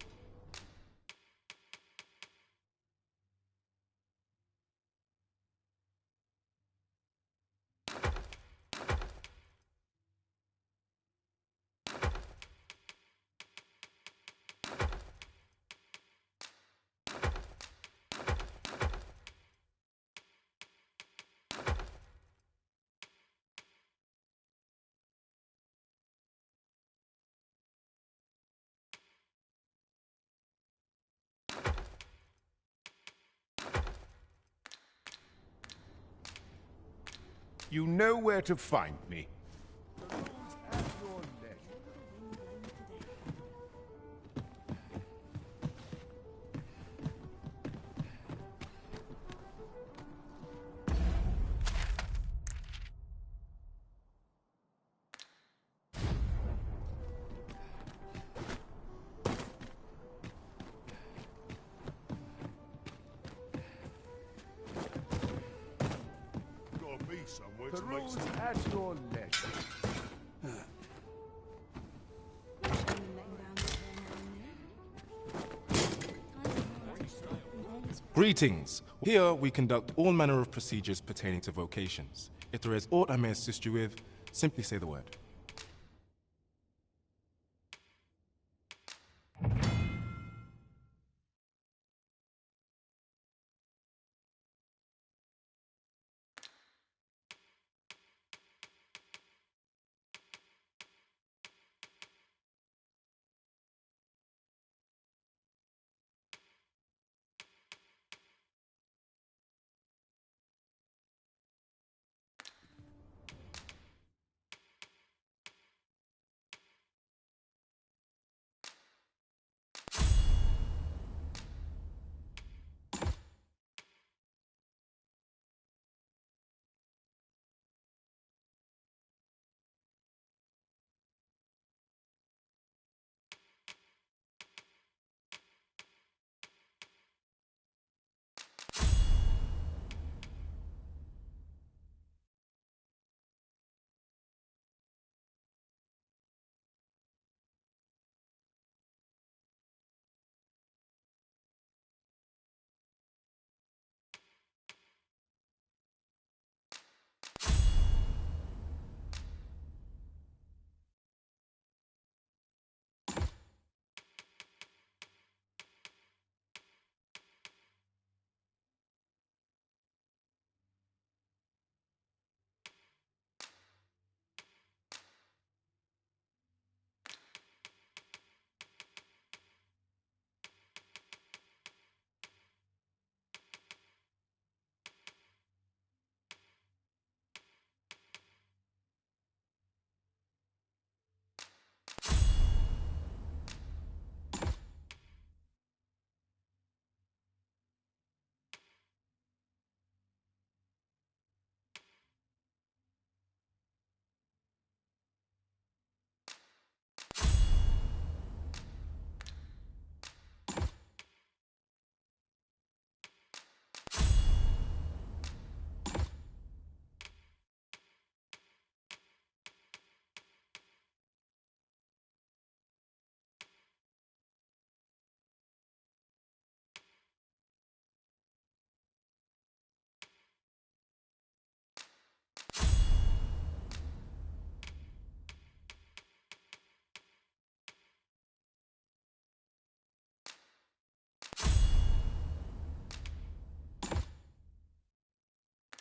You know where to find me. Peruse at your leisure. Greetings. Here we conduct all manner of procedures pertaining to vocations. If there is aught I may assist you with, simply say the word.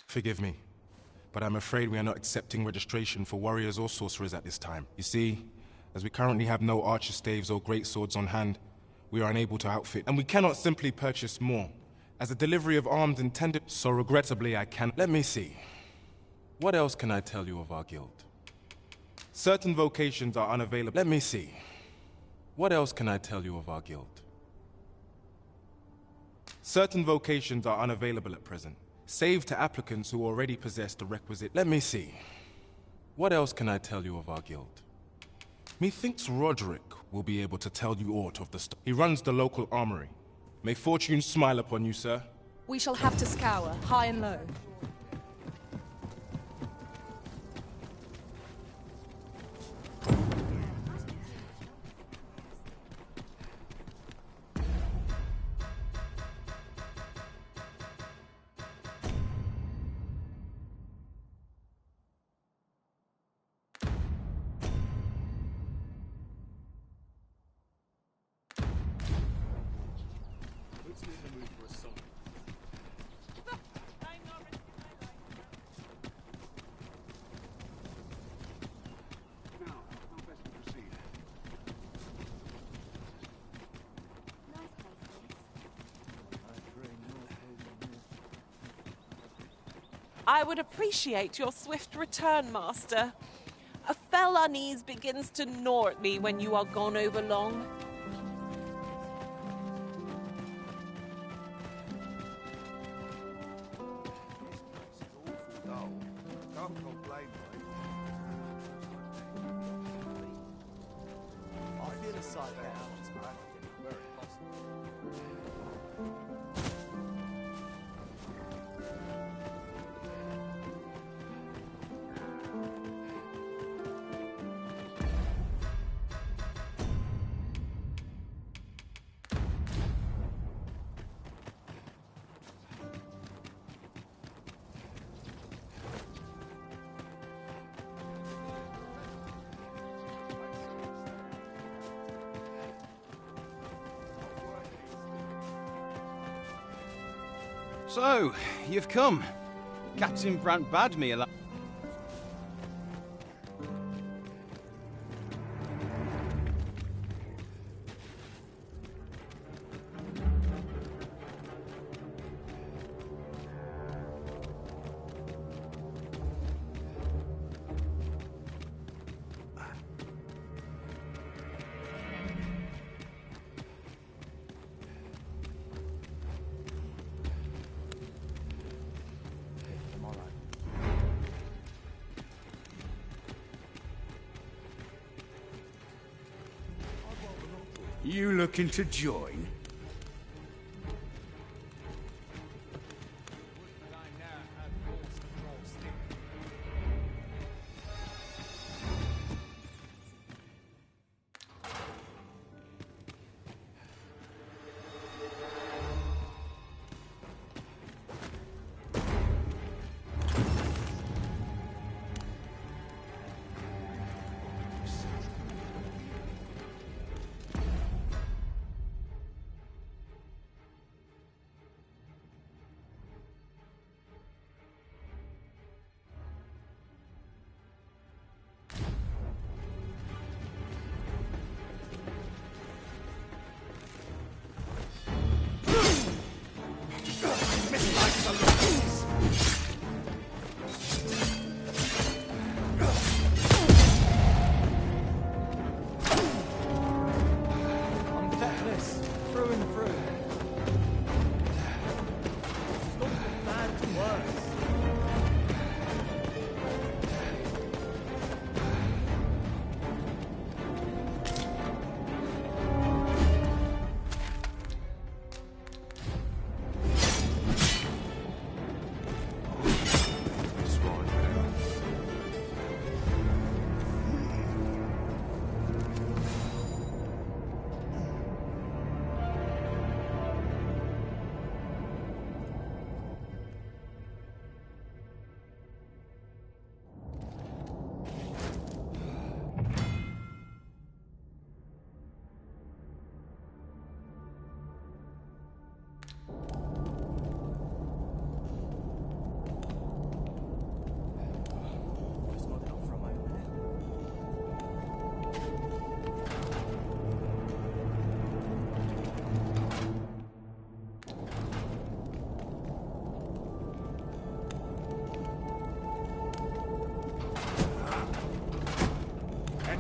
Forgive me, but I'm afraid we are not accepting registration for warriors or sorcerers at this time. You see, as we currently have no archer staves or great swords on hand, we are unable to outfit, and we cannot simply purchase more, as the delivery of arms intended. So regrettably, I can't. Let me see. What else can I tell you of our guild? Certain vocations are unavailable. Let me see. What else can I tell you of our guild? Certain vocations are unavailable at present, save to applicants who already possess the requisite. Let me see. What else can I tell you of our guild? Methinks Roderick will be able to tell you aught of the stuff. He runs the local armory. May fortune smile upon you, sir. We shall have to scour, high and low. I would appreciate your swift return, Master. A fell unease begins to gnaw at me when you are gone over long. So, you've come. Captain Brant bade me along. You looking to join?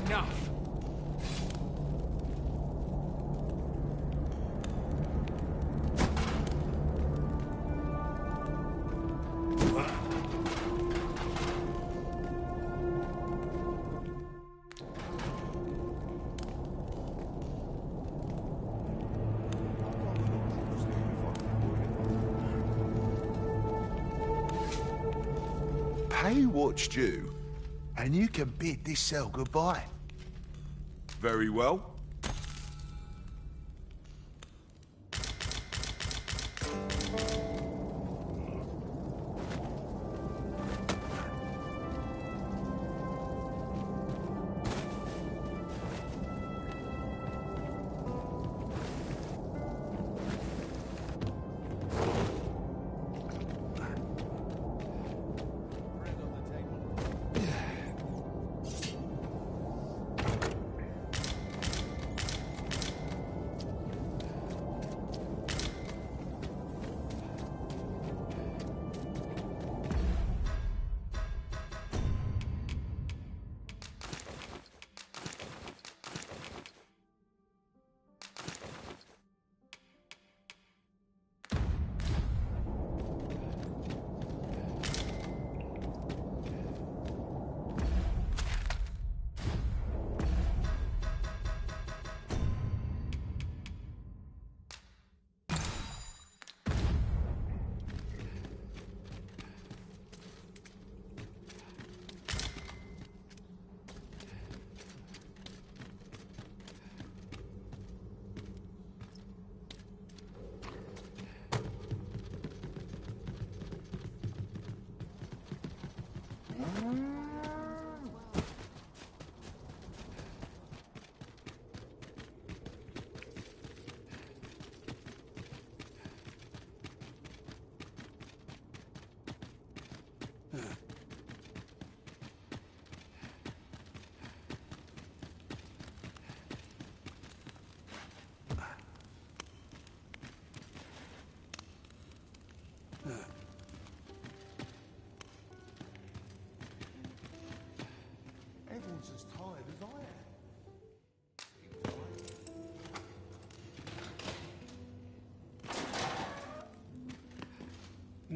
Enough! Pay what's due, and you can bid this cell goodbye. Very well.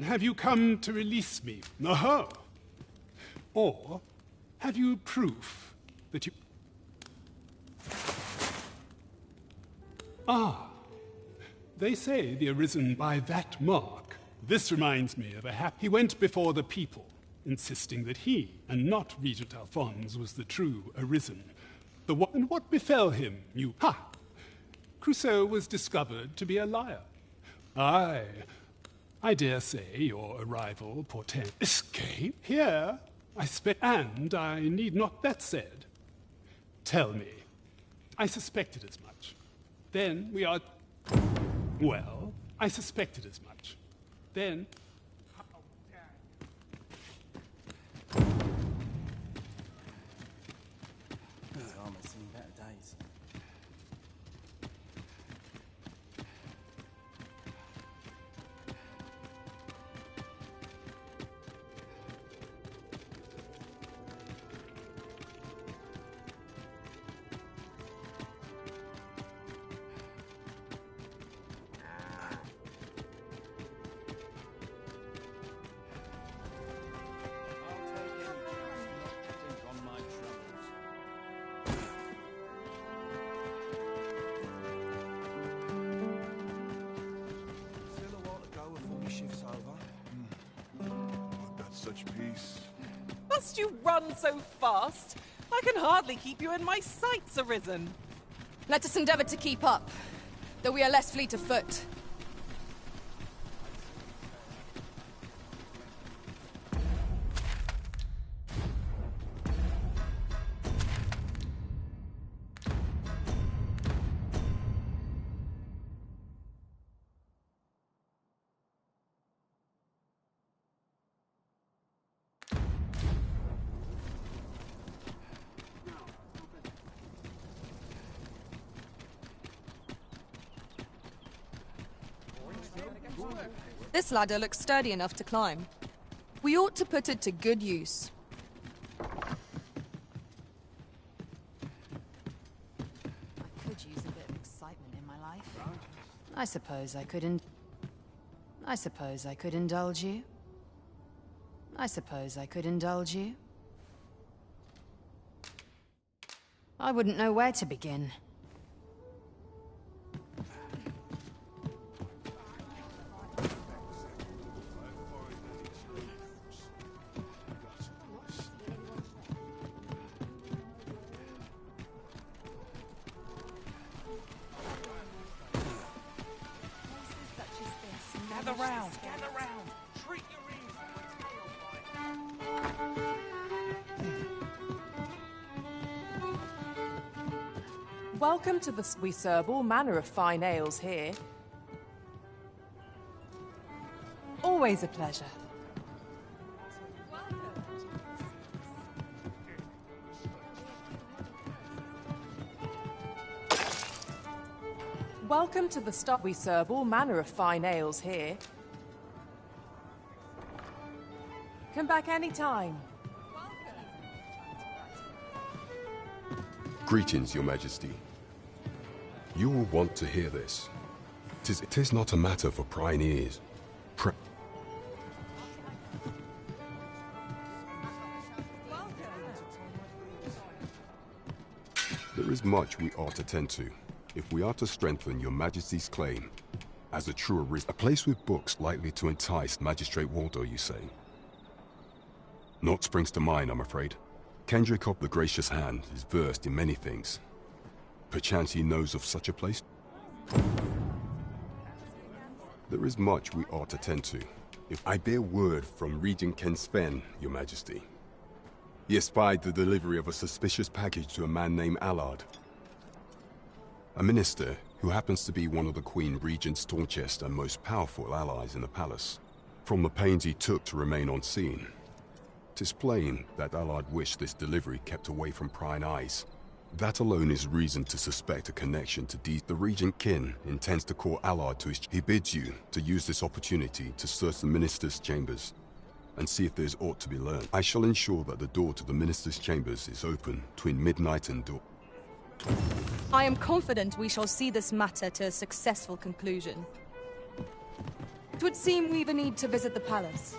Have you come to release me? Aha! Or have you proof that you... Ah, they say the Arisen by that mark. This reminds me of a He went before the people, insisting that he, and not Regent Alphonse, was the true Arisen. And what befell him, you... Ha! Crusoe was discovered to be a liar. Aye, I dare say your arrival portends... Escape? Here, and I need not that said. Tell me, I suspected as much. Then we are... Well, I suspected as much. Then... Armor's seen better days. Such peace. Must you run so fast? I can hardly keep you in my sights, Arisen. Let us endeavor to keep up, though we are less fleet of foot. This ladder looks sturdy enough to climb. We ought to put it to good use. I could use a bit of excitement in my life. I suppose I could indulge you. I suppose I could indulge you. I wouldn't know where to begin. Gather round. Treat your ears to Welcome to the... We serve all manner of fine ales here. Always a pleasure. Welcome to the stop. We serve all manner of fine ales here. Come back anytime. Greetings, Your Majesty. You will want to hear this. Tis not a matter for prying ears. There is much we ought to tend to, if we are to strengthen Your Majesty's claim as a true Arisen. A place with books likely to entice Magistrate Waldo, you say? Naught springs to mind, I'm afraid. Kendrick of the Gracious Hand is versed in many things. Perchance he knows of such a place? There is much we ought to tend to. If I bear word from Regent Ken Sven, Your Majesty. He espied the delivery of a suspicious package to a man named Allard. A minister who happens to be one of the Queen Regent's staunchest and most powerful allies in the palace. From the pains he took to remain on scene, 'tis plain that Allard wished this delivery kept away from prying eyes. That alone is reason to suspect a connection to Dd2. The Regent Kin intends to call Allard to his... He bids you to use this opportunity to search the minister's chambers. and see if there's aught to be learned. I shall ensure that the door to the Minister's chambers is open between midnight and dawn. I am confident we shall see this matter to a successful conclusion. It would seem we even need to visit the palace.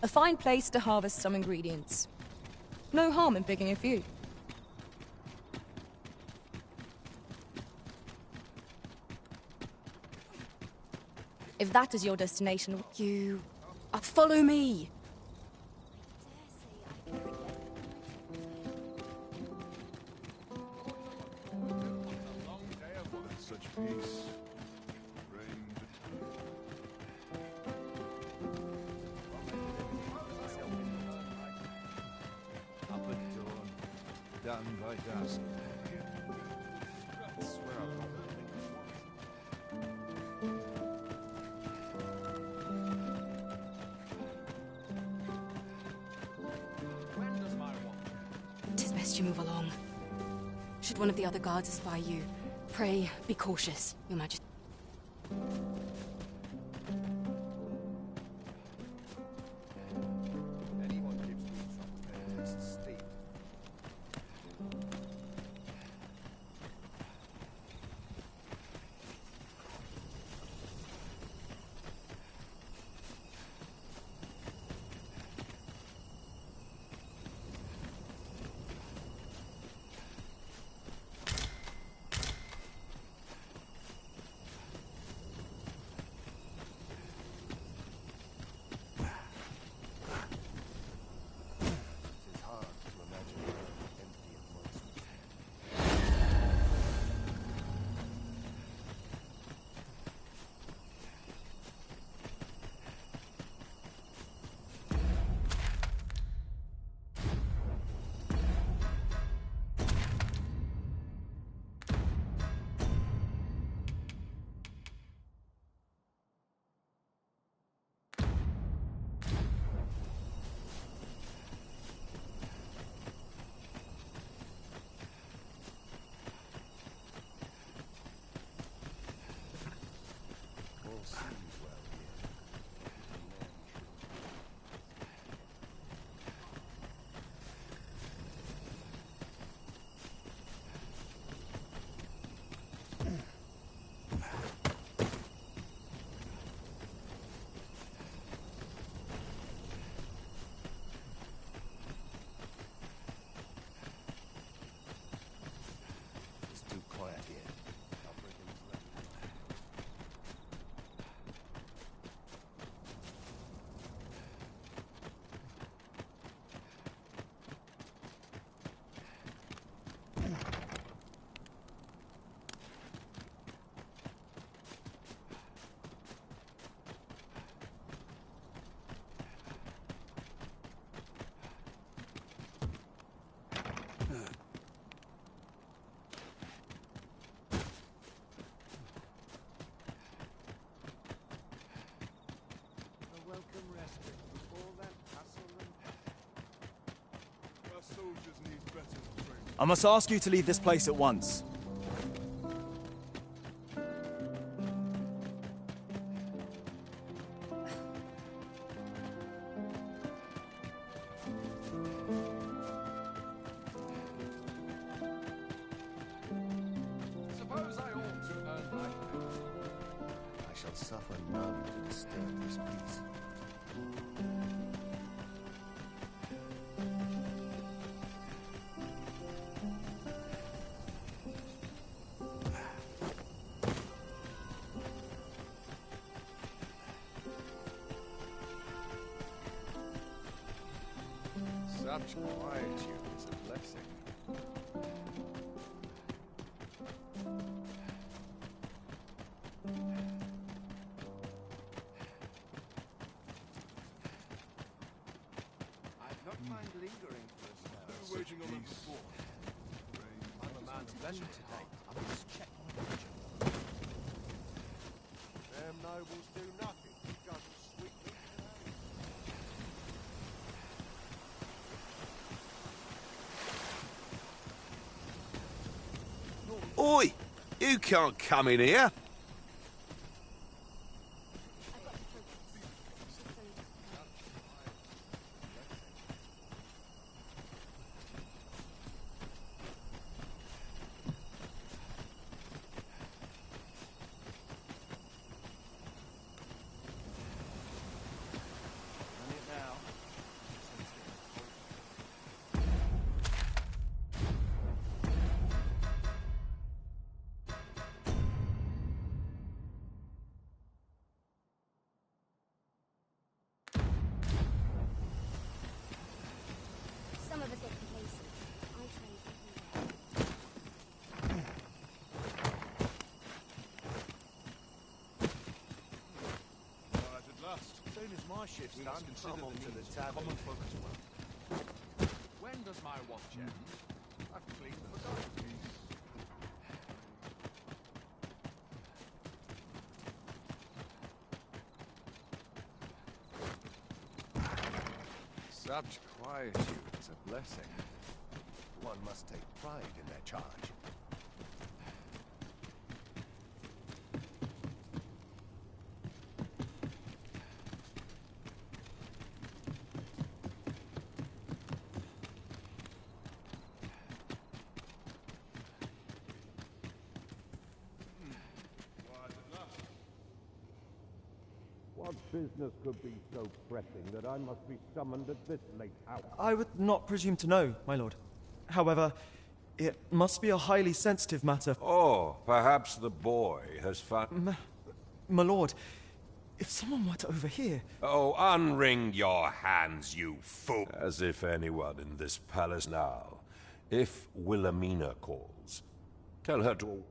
A fine place to harvest some ingredients. No harm in picking a few. If that is your destination, you... follow me! Such peace. Up at dawn, done by dusk. I swear I've not Tis best you move along. Should one of the other guards espy you, pray be cautious, Your Majesty. I must ask you to leave this place at once. Suppose I ought to earn my pay. I shall suffer none to disturb this peace. Such quietude is a blessing. I'd not mind lingering for a spell. pleasure today. I must check my ledger. Them nobles do nothing. He doesn't sweetly. Oi! You can't come in here. Some of us get complacent. I trade Right, at last. As soon as my shift's done, consider the needs of the common folk as well. When does my watch end? I've cleaned forgotten. Such quietude is a blessing. One must take pride in their charge. What business could be so pressing that I must be summoned at this late hour? I would not presume to know, my lord. However, it must be a highly sensitive matter. Oh, perhaps the boy has found... My lord, if someone were to overhear... Oh, unwring your hands, you fool! As if anyone in this palace now. If Wilhelmina calls, tell her to...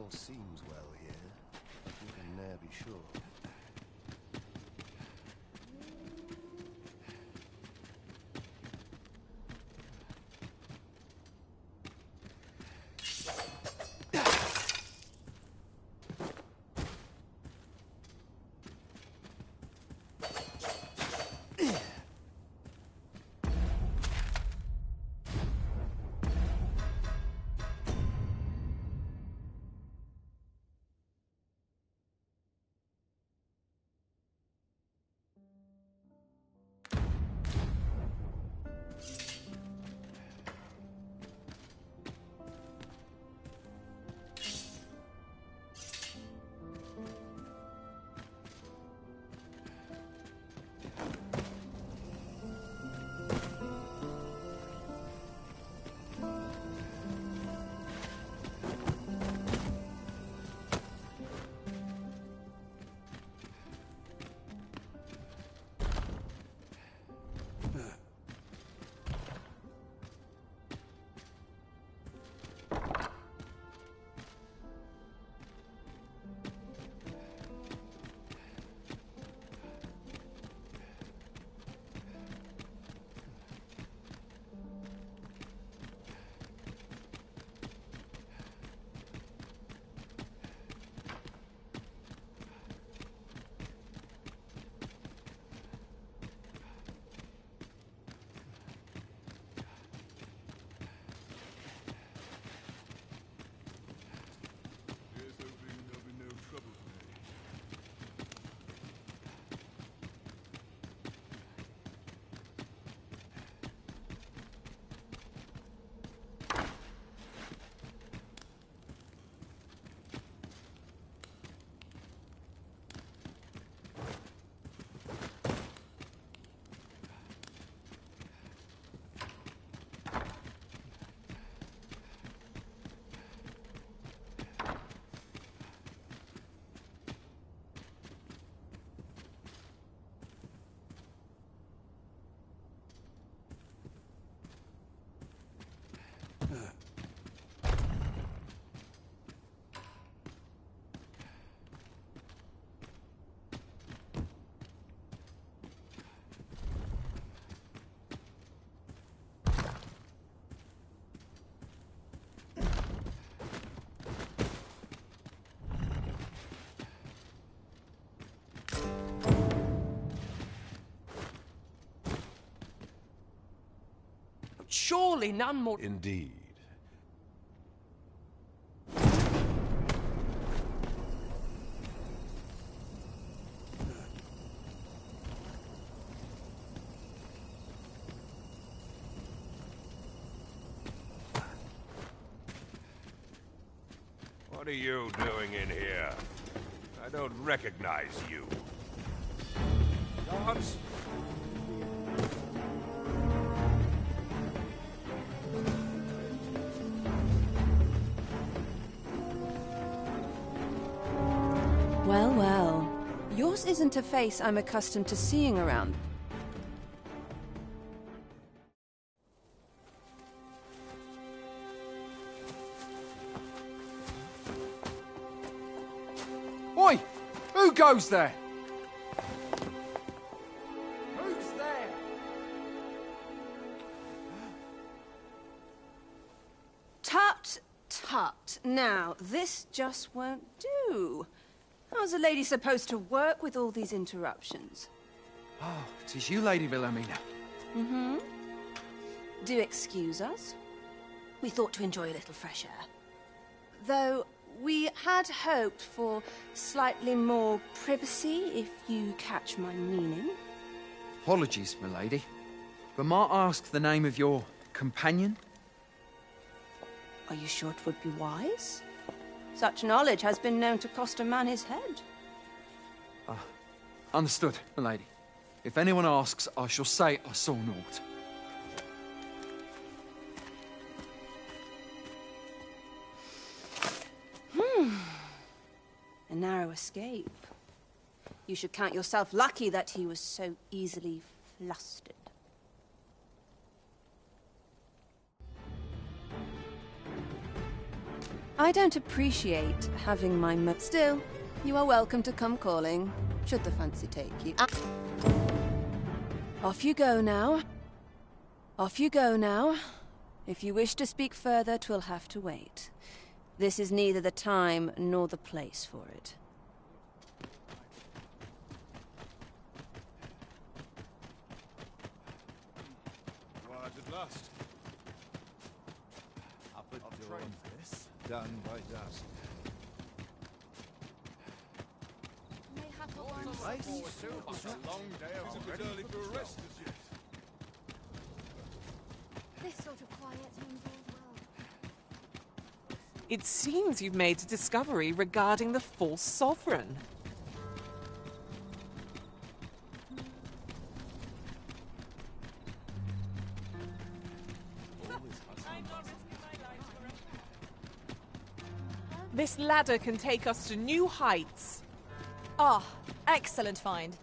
all seems well here, but we can ne'er be sure. Surely none more... Indeed. What are you doing in here? I don't recognize you. Guards? Well, well. Yours isn't a face I'm accustomed to seeing around. Oi! Who goes there? Who's there? Tut, tut. Now, this just won't do. How's a lady supposed to work with all these interruptions? Oh, it is you, Lady Wilhelmina. Mm-hmm. Do excuse us. We thought to enjoy a little fresh air. Though we had hoped for slightly more privacy, if you catch my meaning. Apologies, milady. But might I ask the name of your companion? Are you sure it would be wise? Such knowledge has been known to cost a man his head. Understood, milady. If anyone asks, I shall say I saw naught. A narrow escape. You should count yourself lucky that he was so easily flustered. I don't appreciate having my still, you are welcome to come calling, should the fancy take you. Off you go now. Off you go now. If you wish to speak further, 'twill have to wait. This is neither the time nor the place for it. Arrived at last. Up at dawn. This done by dusk. It's a long day already. Early for a rest as yet. This sort of quiet means all's well. It seems you've made a discovery regarding the false sovereign. This ladder can take us to new heights. Ah, excellent find.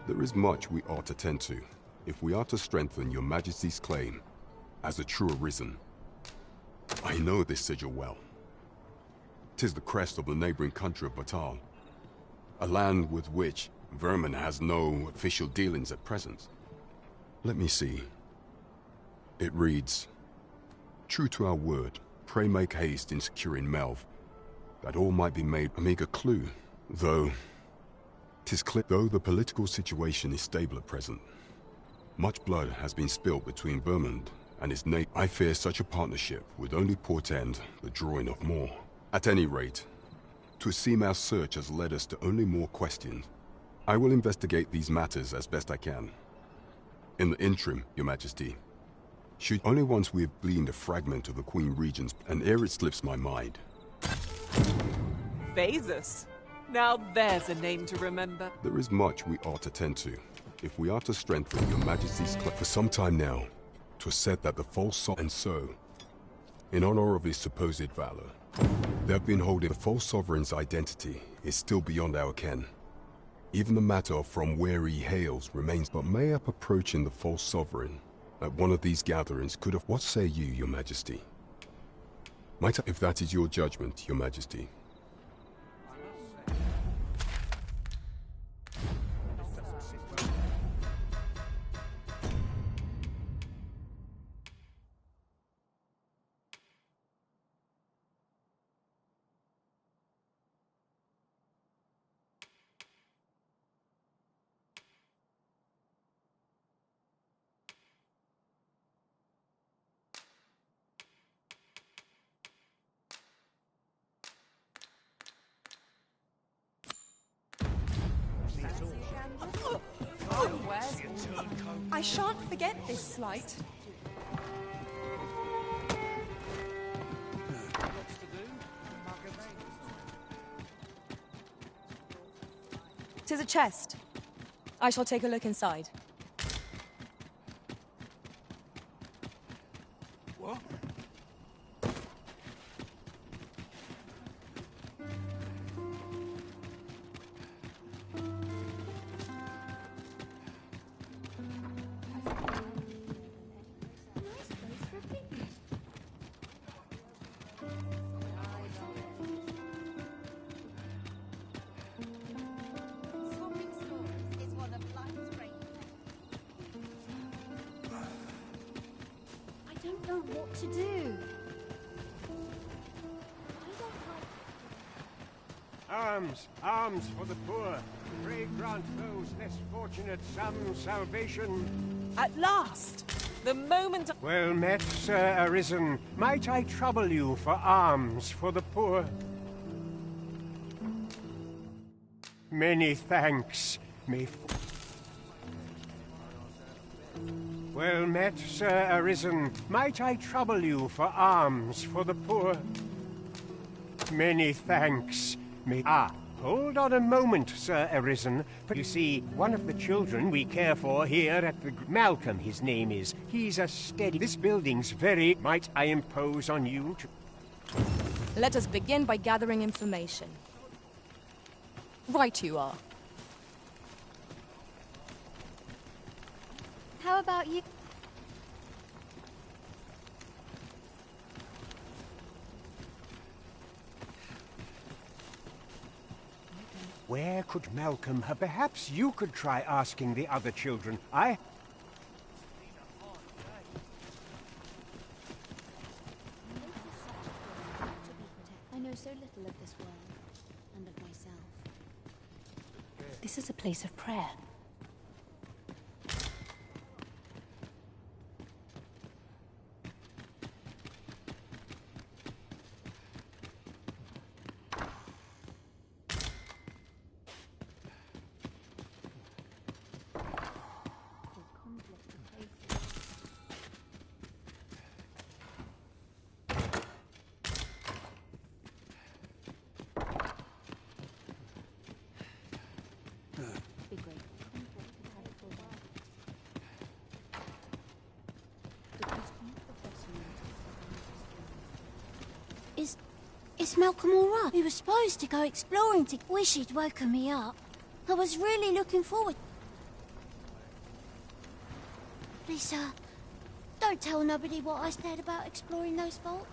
There is much we ought to tend to, if we are to strengthen your Majesty's claim as a true Arisen. I know this sigil well. 'Tis the crest of the neighboring country of Batal, a land with which Vermin has no official dealings at present. Let me see. It reads, "True to our word, pray make haste in securing Melv, that all might be made a meager clue, though 'tis clear, though the political situation is stable at present. Much blood has been spilled between Vermund and its nation. I fear such a partnership would only portend the drawing of more. At any rate, 'twould seem our search has led us to only more questions. I will investigate these matters as best I can. In the interim, Your Majesty, should only once we have gleaned a fragment of the Queen Regent's, and ere it slips my mind." Phasus. Now there's a name to remember. There is much we ought to tend to, if we are to strengthen Your Majesty's claim. For some time now, 'twas said that the false and so, in honor of his supposed valor, they have been holding the false sovereign's identity is still beyond our ken. Even the matter of from where he hails remains, but mayhap approaching the false sovereign at one of these gatherings could have... What say you, Your Majesty? Might I, if that is your judgment, Your Majesty? I shan't forget this slight. "'Tis a chest. I shall take a look inside." What? I don't know what to do. Arms, arms for the poor. Pray grant those less fortunate some salvation. At last! The moment... Well met, Sir Arisen. Might I trouble you for alms for the poor? Many thanks. May... Well met, Sir Arisen. Might I trouble you for alms for the poor? Many thanks. May... Ah, Hold on a moment, Sir Arisen. But you see, one of the children we care for here at the... Malcolm, his name is. He's a steady... This building's very... Might I impose on you to... Let us begin by gathering information. Right you are. How about you? Where could Malcolm have... Perhaps you could try asking the other children. I know so little of this world, and of myself. This is a place of prayer. Is Malcolm all right? We were supposed to go exploring to... Wish he'd woken me up. I was really looking forward... Please, sir, don't tell nobody what I said about exploring those vaults.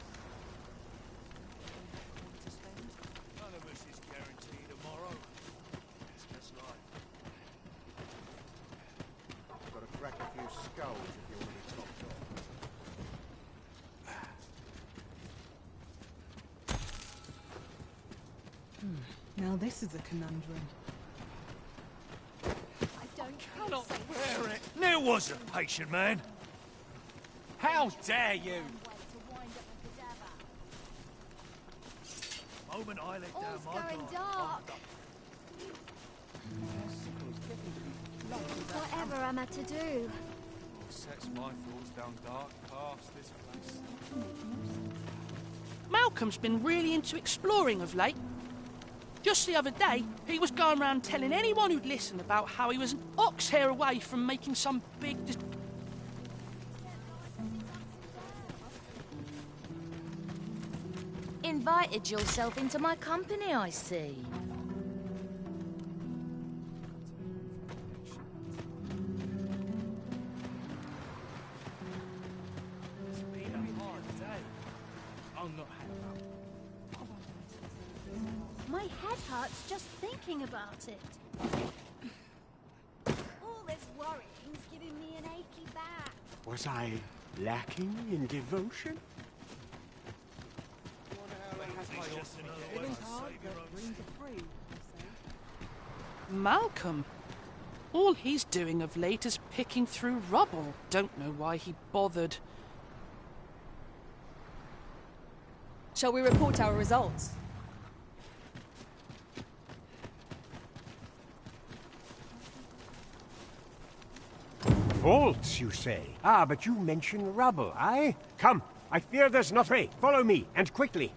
None of us is guaranteed tomorrow. That's life. Got to crack a few skulls if you want to be topped off. Now this is a conundrum. I cannot wear it. There was a patient man. How dare you? The moment I let down my going guard, dark. Whatever am I to do? What sets my thoughts down dark paths this place? Malcolm's been really into exploring of late. Just the other day, he was going around telling anyone who'd listen about how he was an ox hair away from making some big... Invited yourself into my company, I see. It's been a hard day. I'm not happy. My head hurts just thinking about it. All this worrying's giving me an achy back. Was I lacking in devotion? Malcolm? All he's doing of late is picking through rubble. Don't know why he bothered. Shall we report our results? Vaults, you say? Ah, but you mention rubble, aye? Come, I fear there's not... Pray, follow me, and quickly.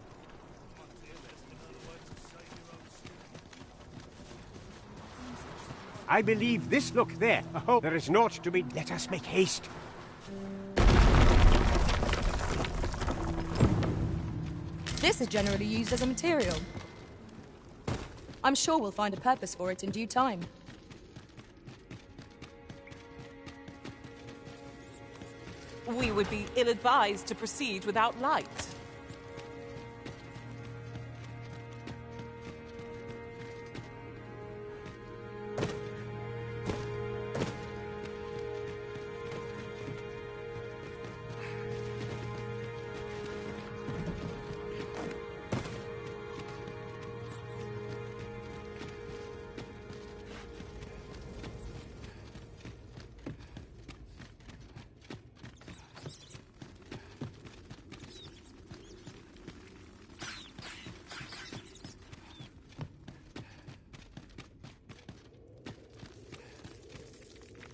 I believe this... Look, there. Oh, there is naught to be... Let us make haste. This is generally used as a material. I'm sure we'll find a purpose for it in due time. We would be ill-advised to proceed without light.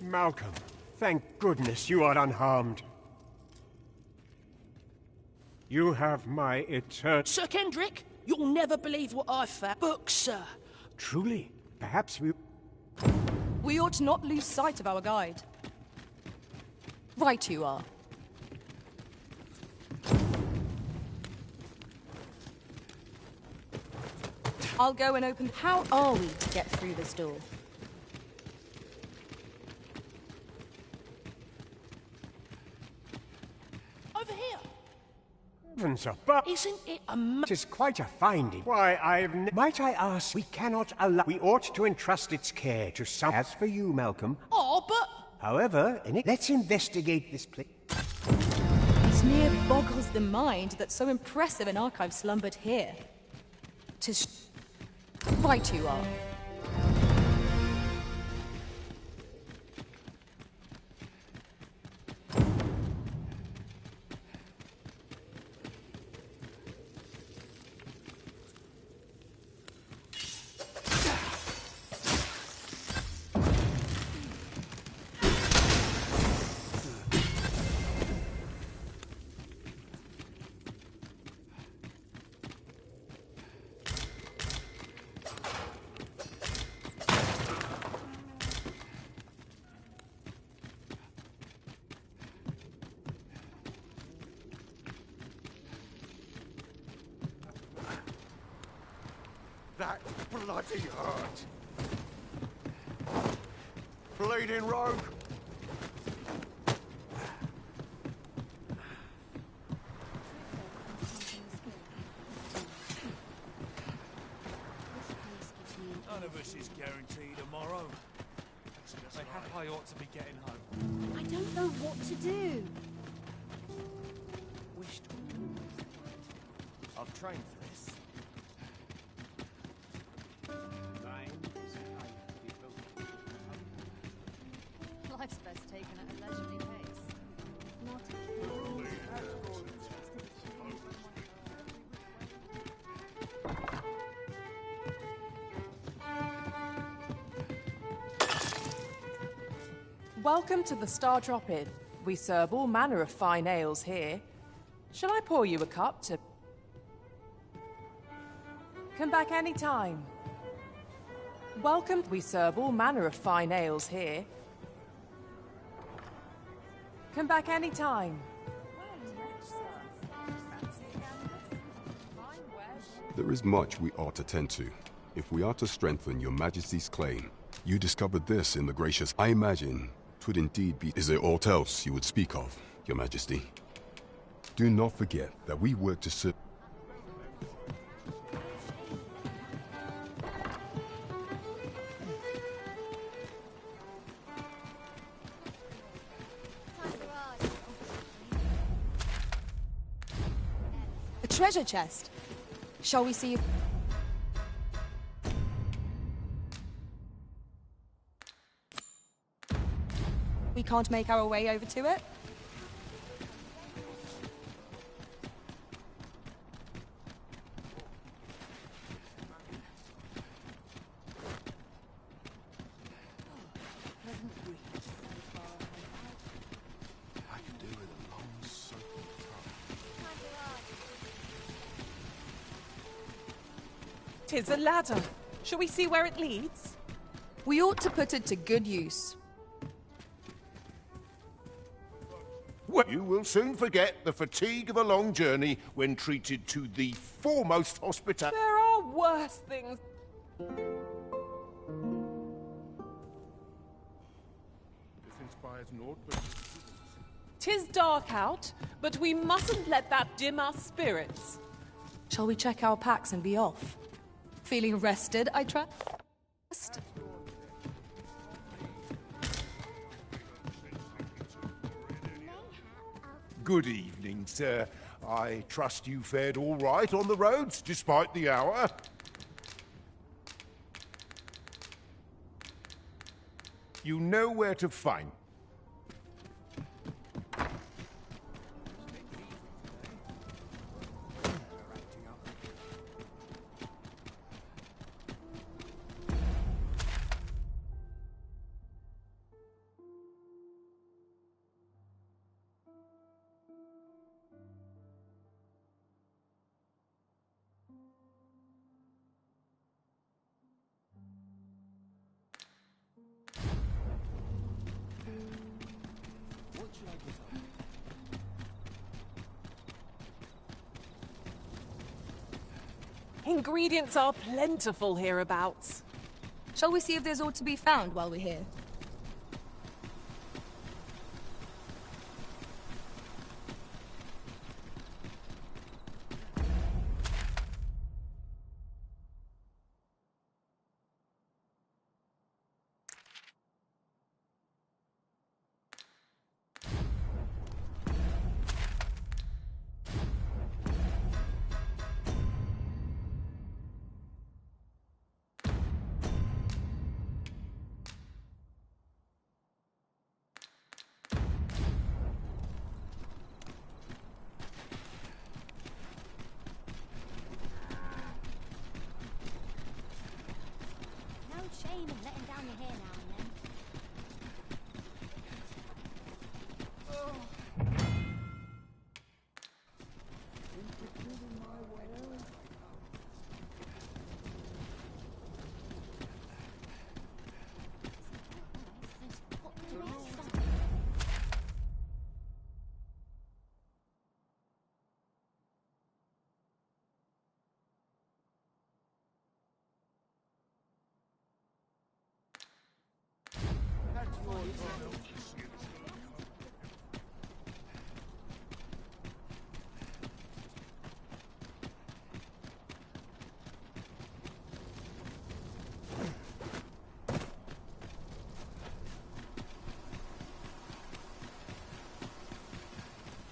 Malcolm, thank goodness you are unharmed. You have my eternal... Sir Kendrick, you'll never believe what I've found. Books, sir. Truly, perhaps we... We ought not lose sight of our guide. Right you are. I'll go and open... How are we to get through this door? Over here. Heavens above! Isn't it It is quite a finding. Why, Might I ask, we cannot allow... We ought to entrust its care to some... As for you, Malcolm... Oh, but... However, let's investigate this place. It near boggles the mind that so impressive an archive slumbered here. 'Tis... Right you are. That bloody hurt. Bleeding rogue. None of us is guaranteed tomorrow. They I ought to be getting home. I don't know what to do. I've trained for this. Life's best taken at a leisurely pace. Not Welcome to the Star Drop-In. We serve all manner of fine ales here. Shall I pour you a cup to... Come back any time. Welcome. We serve all manner of fine ales here. Come back any time. There is much we ought to tend to. If we are to strengthen your Majesty's claim, you discovered this in the gracious... I imagine 'twould indeed be... Is there aught else you would speak of, your Majesty? Do not forget that we work to serve... A treasure chest. Shall we see if... We can't make our way over to it? Tis a ladder. Shall we see where it leads? We ought to put it to good use. You will soon forget the fatigue of a long journey when treated to the foremost hospitality. There are worse things. This inspires naught but... Tis dark out, but we mustn't let that dim our spirits. Shall we check our packs and be off? Feeling rested, I trust? Good evening, sir. I trust you fared all right on the roads, despite the hour. You know where to find. Ingredients are plentiful hereabouts. Shall we see if there's aught to be found while we're here? No shame in letting down your hair now and then.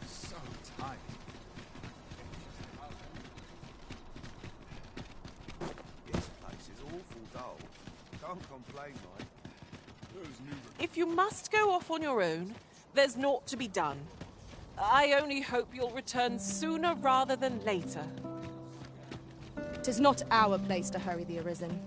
So tight. This place is awful dull. Can't complain, mate. If you must go off on your own, there's naught to be done. I only hope you'll return sooner rather than later. 'Tis not our place to hurry the Arisen.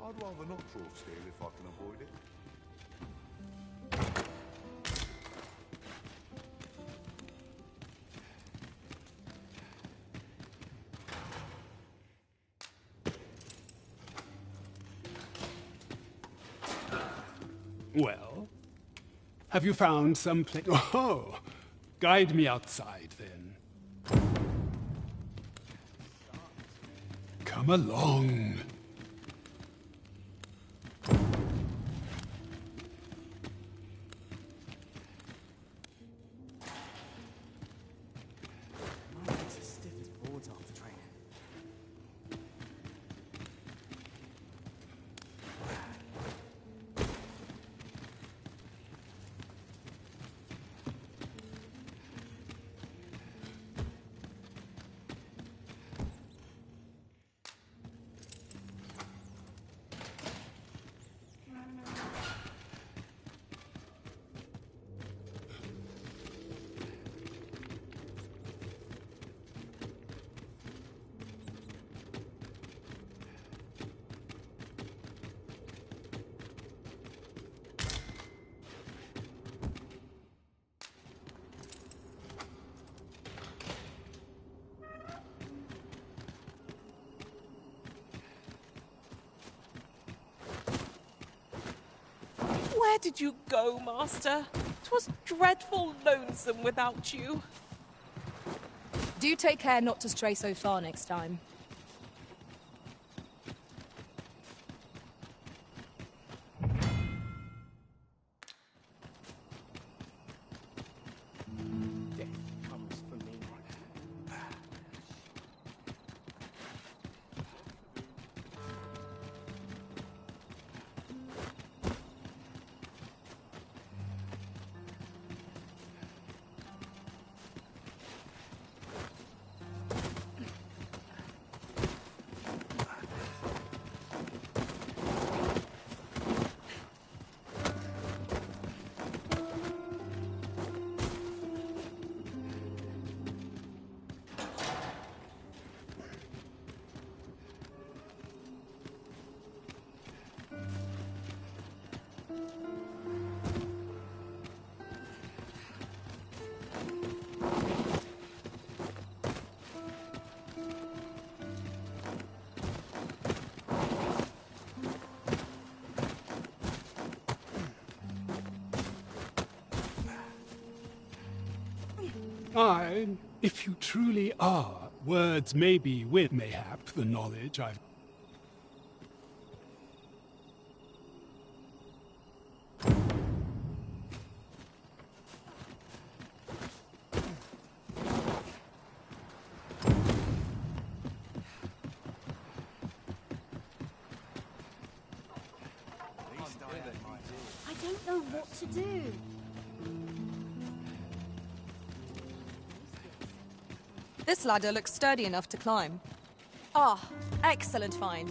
I'd rather not draw steel if I can avoid it. Well, have you found some place? Oh, guide me outside then. Come along. Where did you go, Master? 'Twas dreadful lonesome without you. Do take care not to stray so far next time. I, if you truly are, words may be with mayhap the knowledge I've... I don't know what to do. This ladder looks sturdy enough to climb. Ah, excellent find.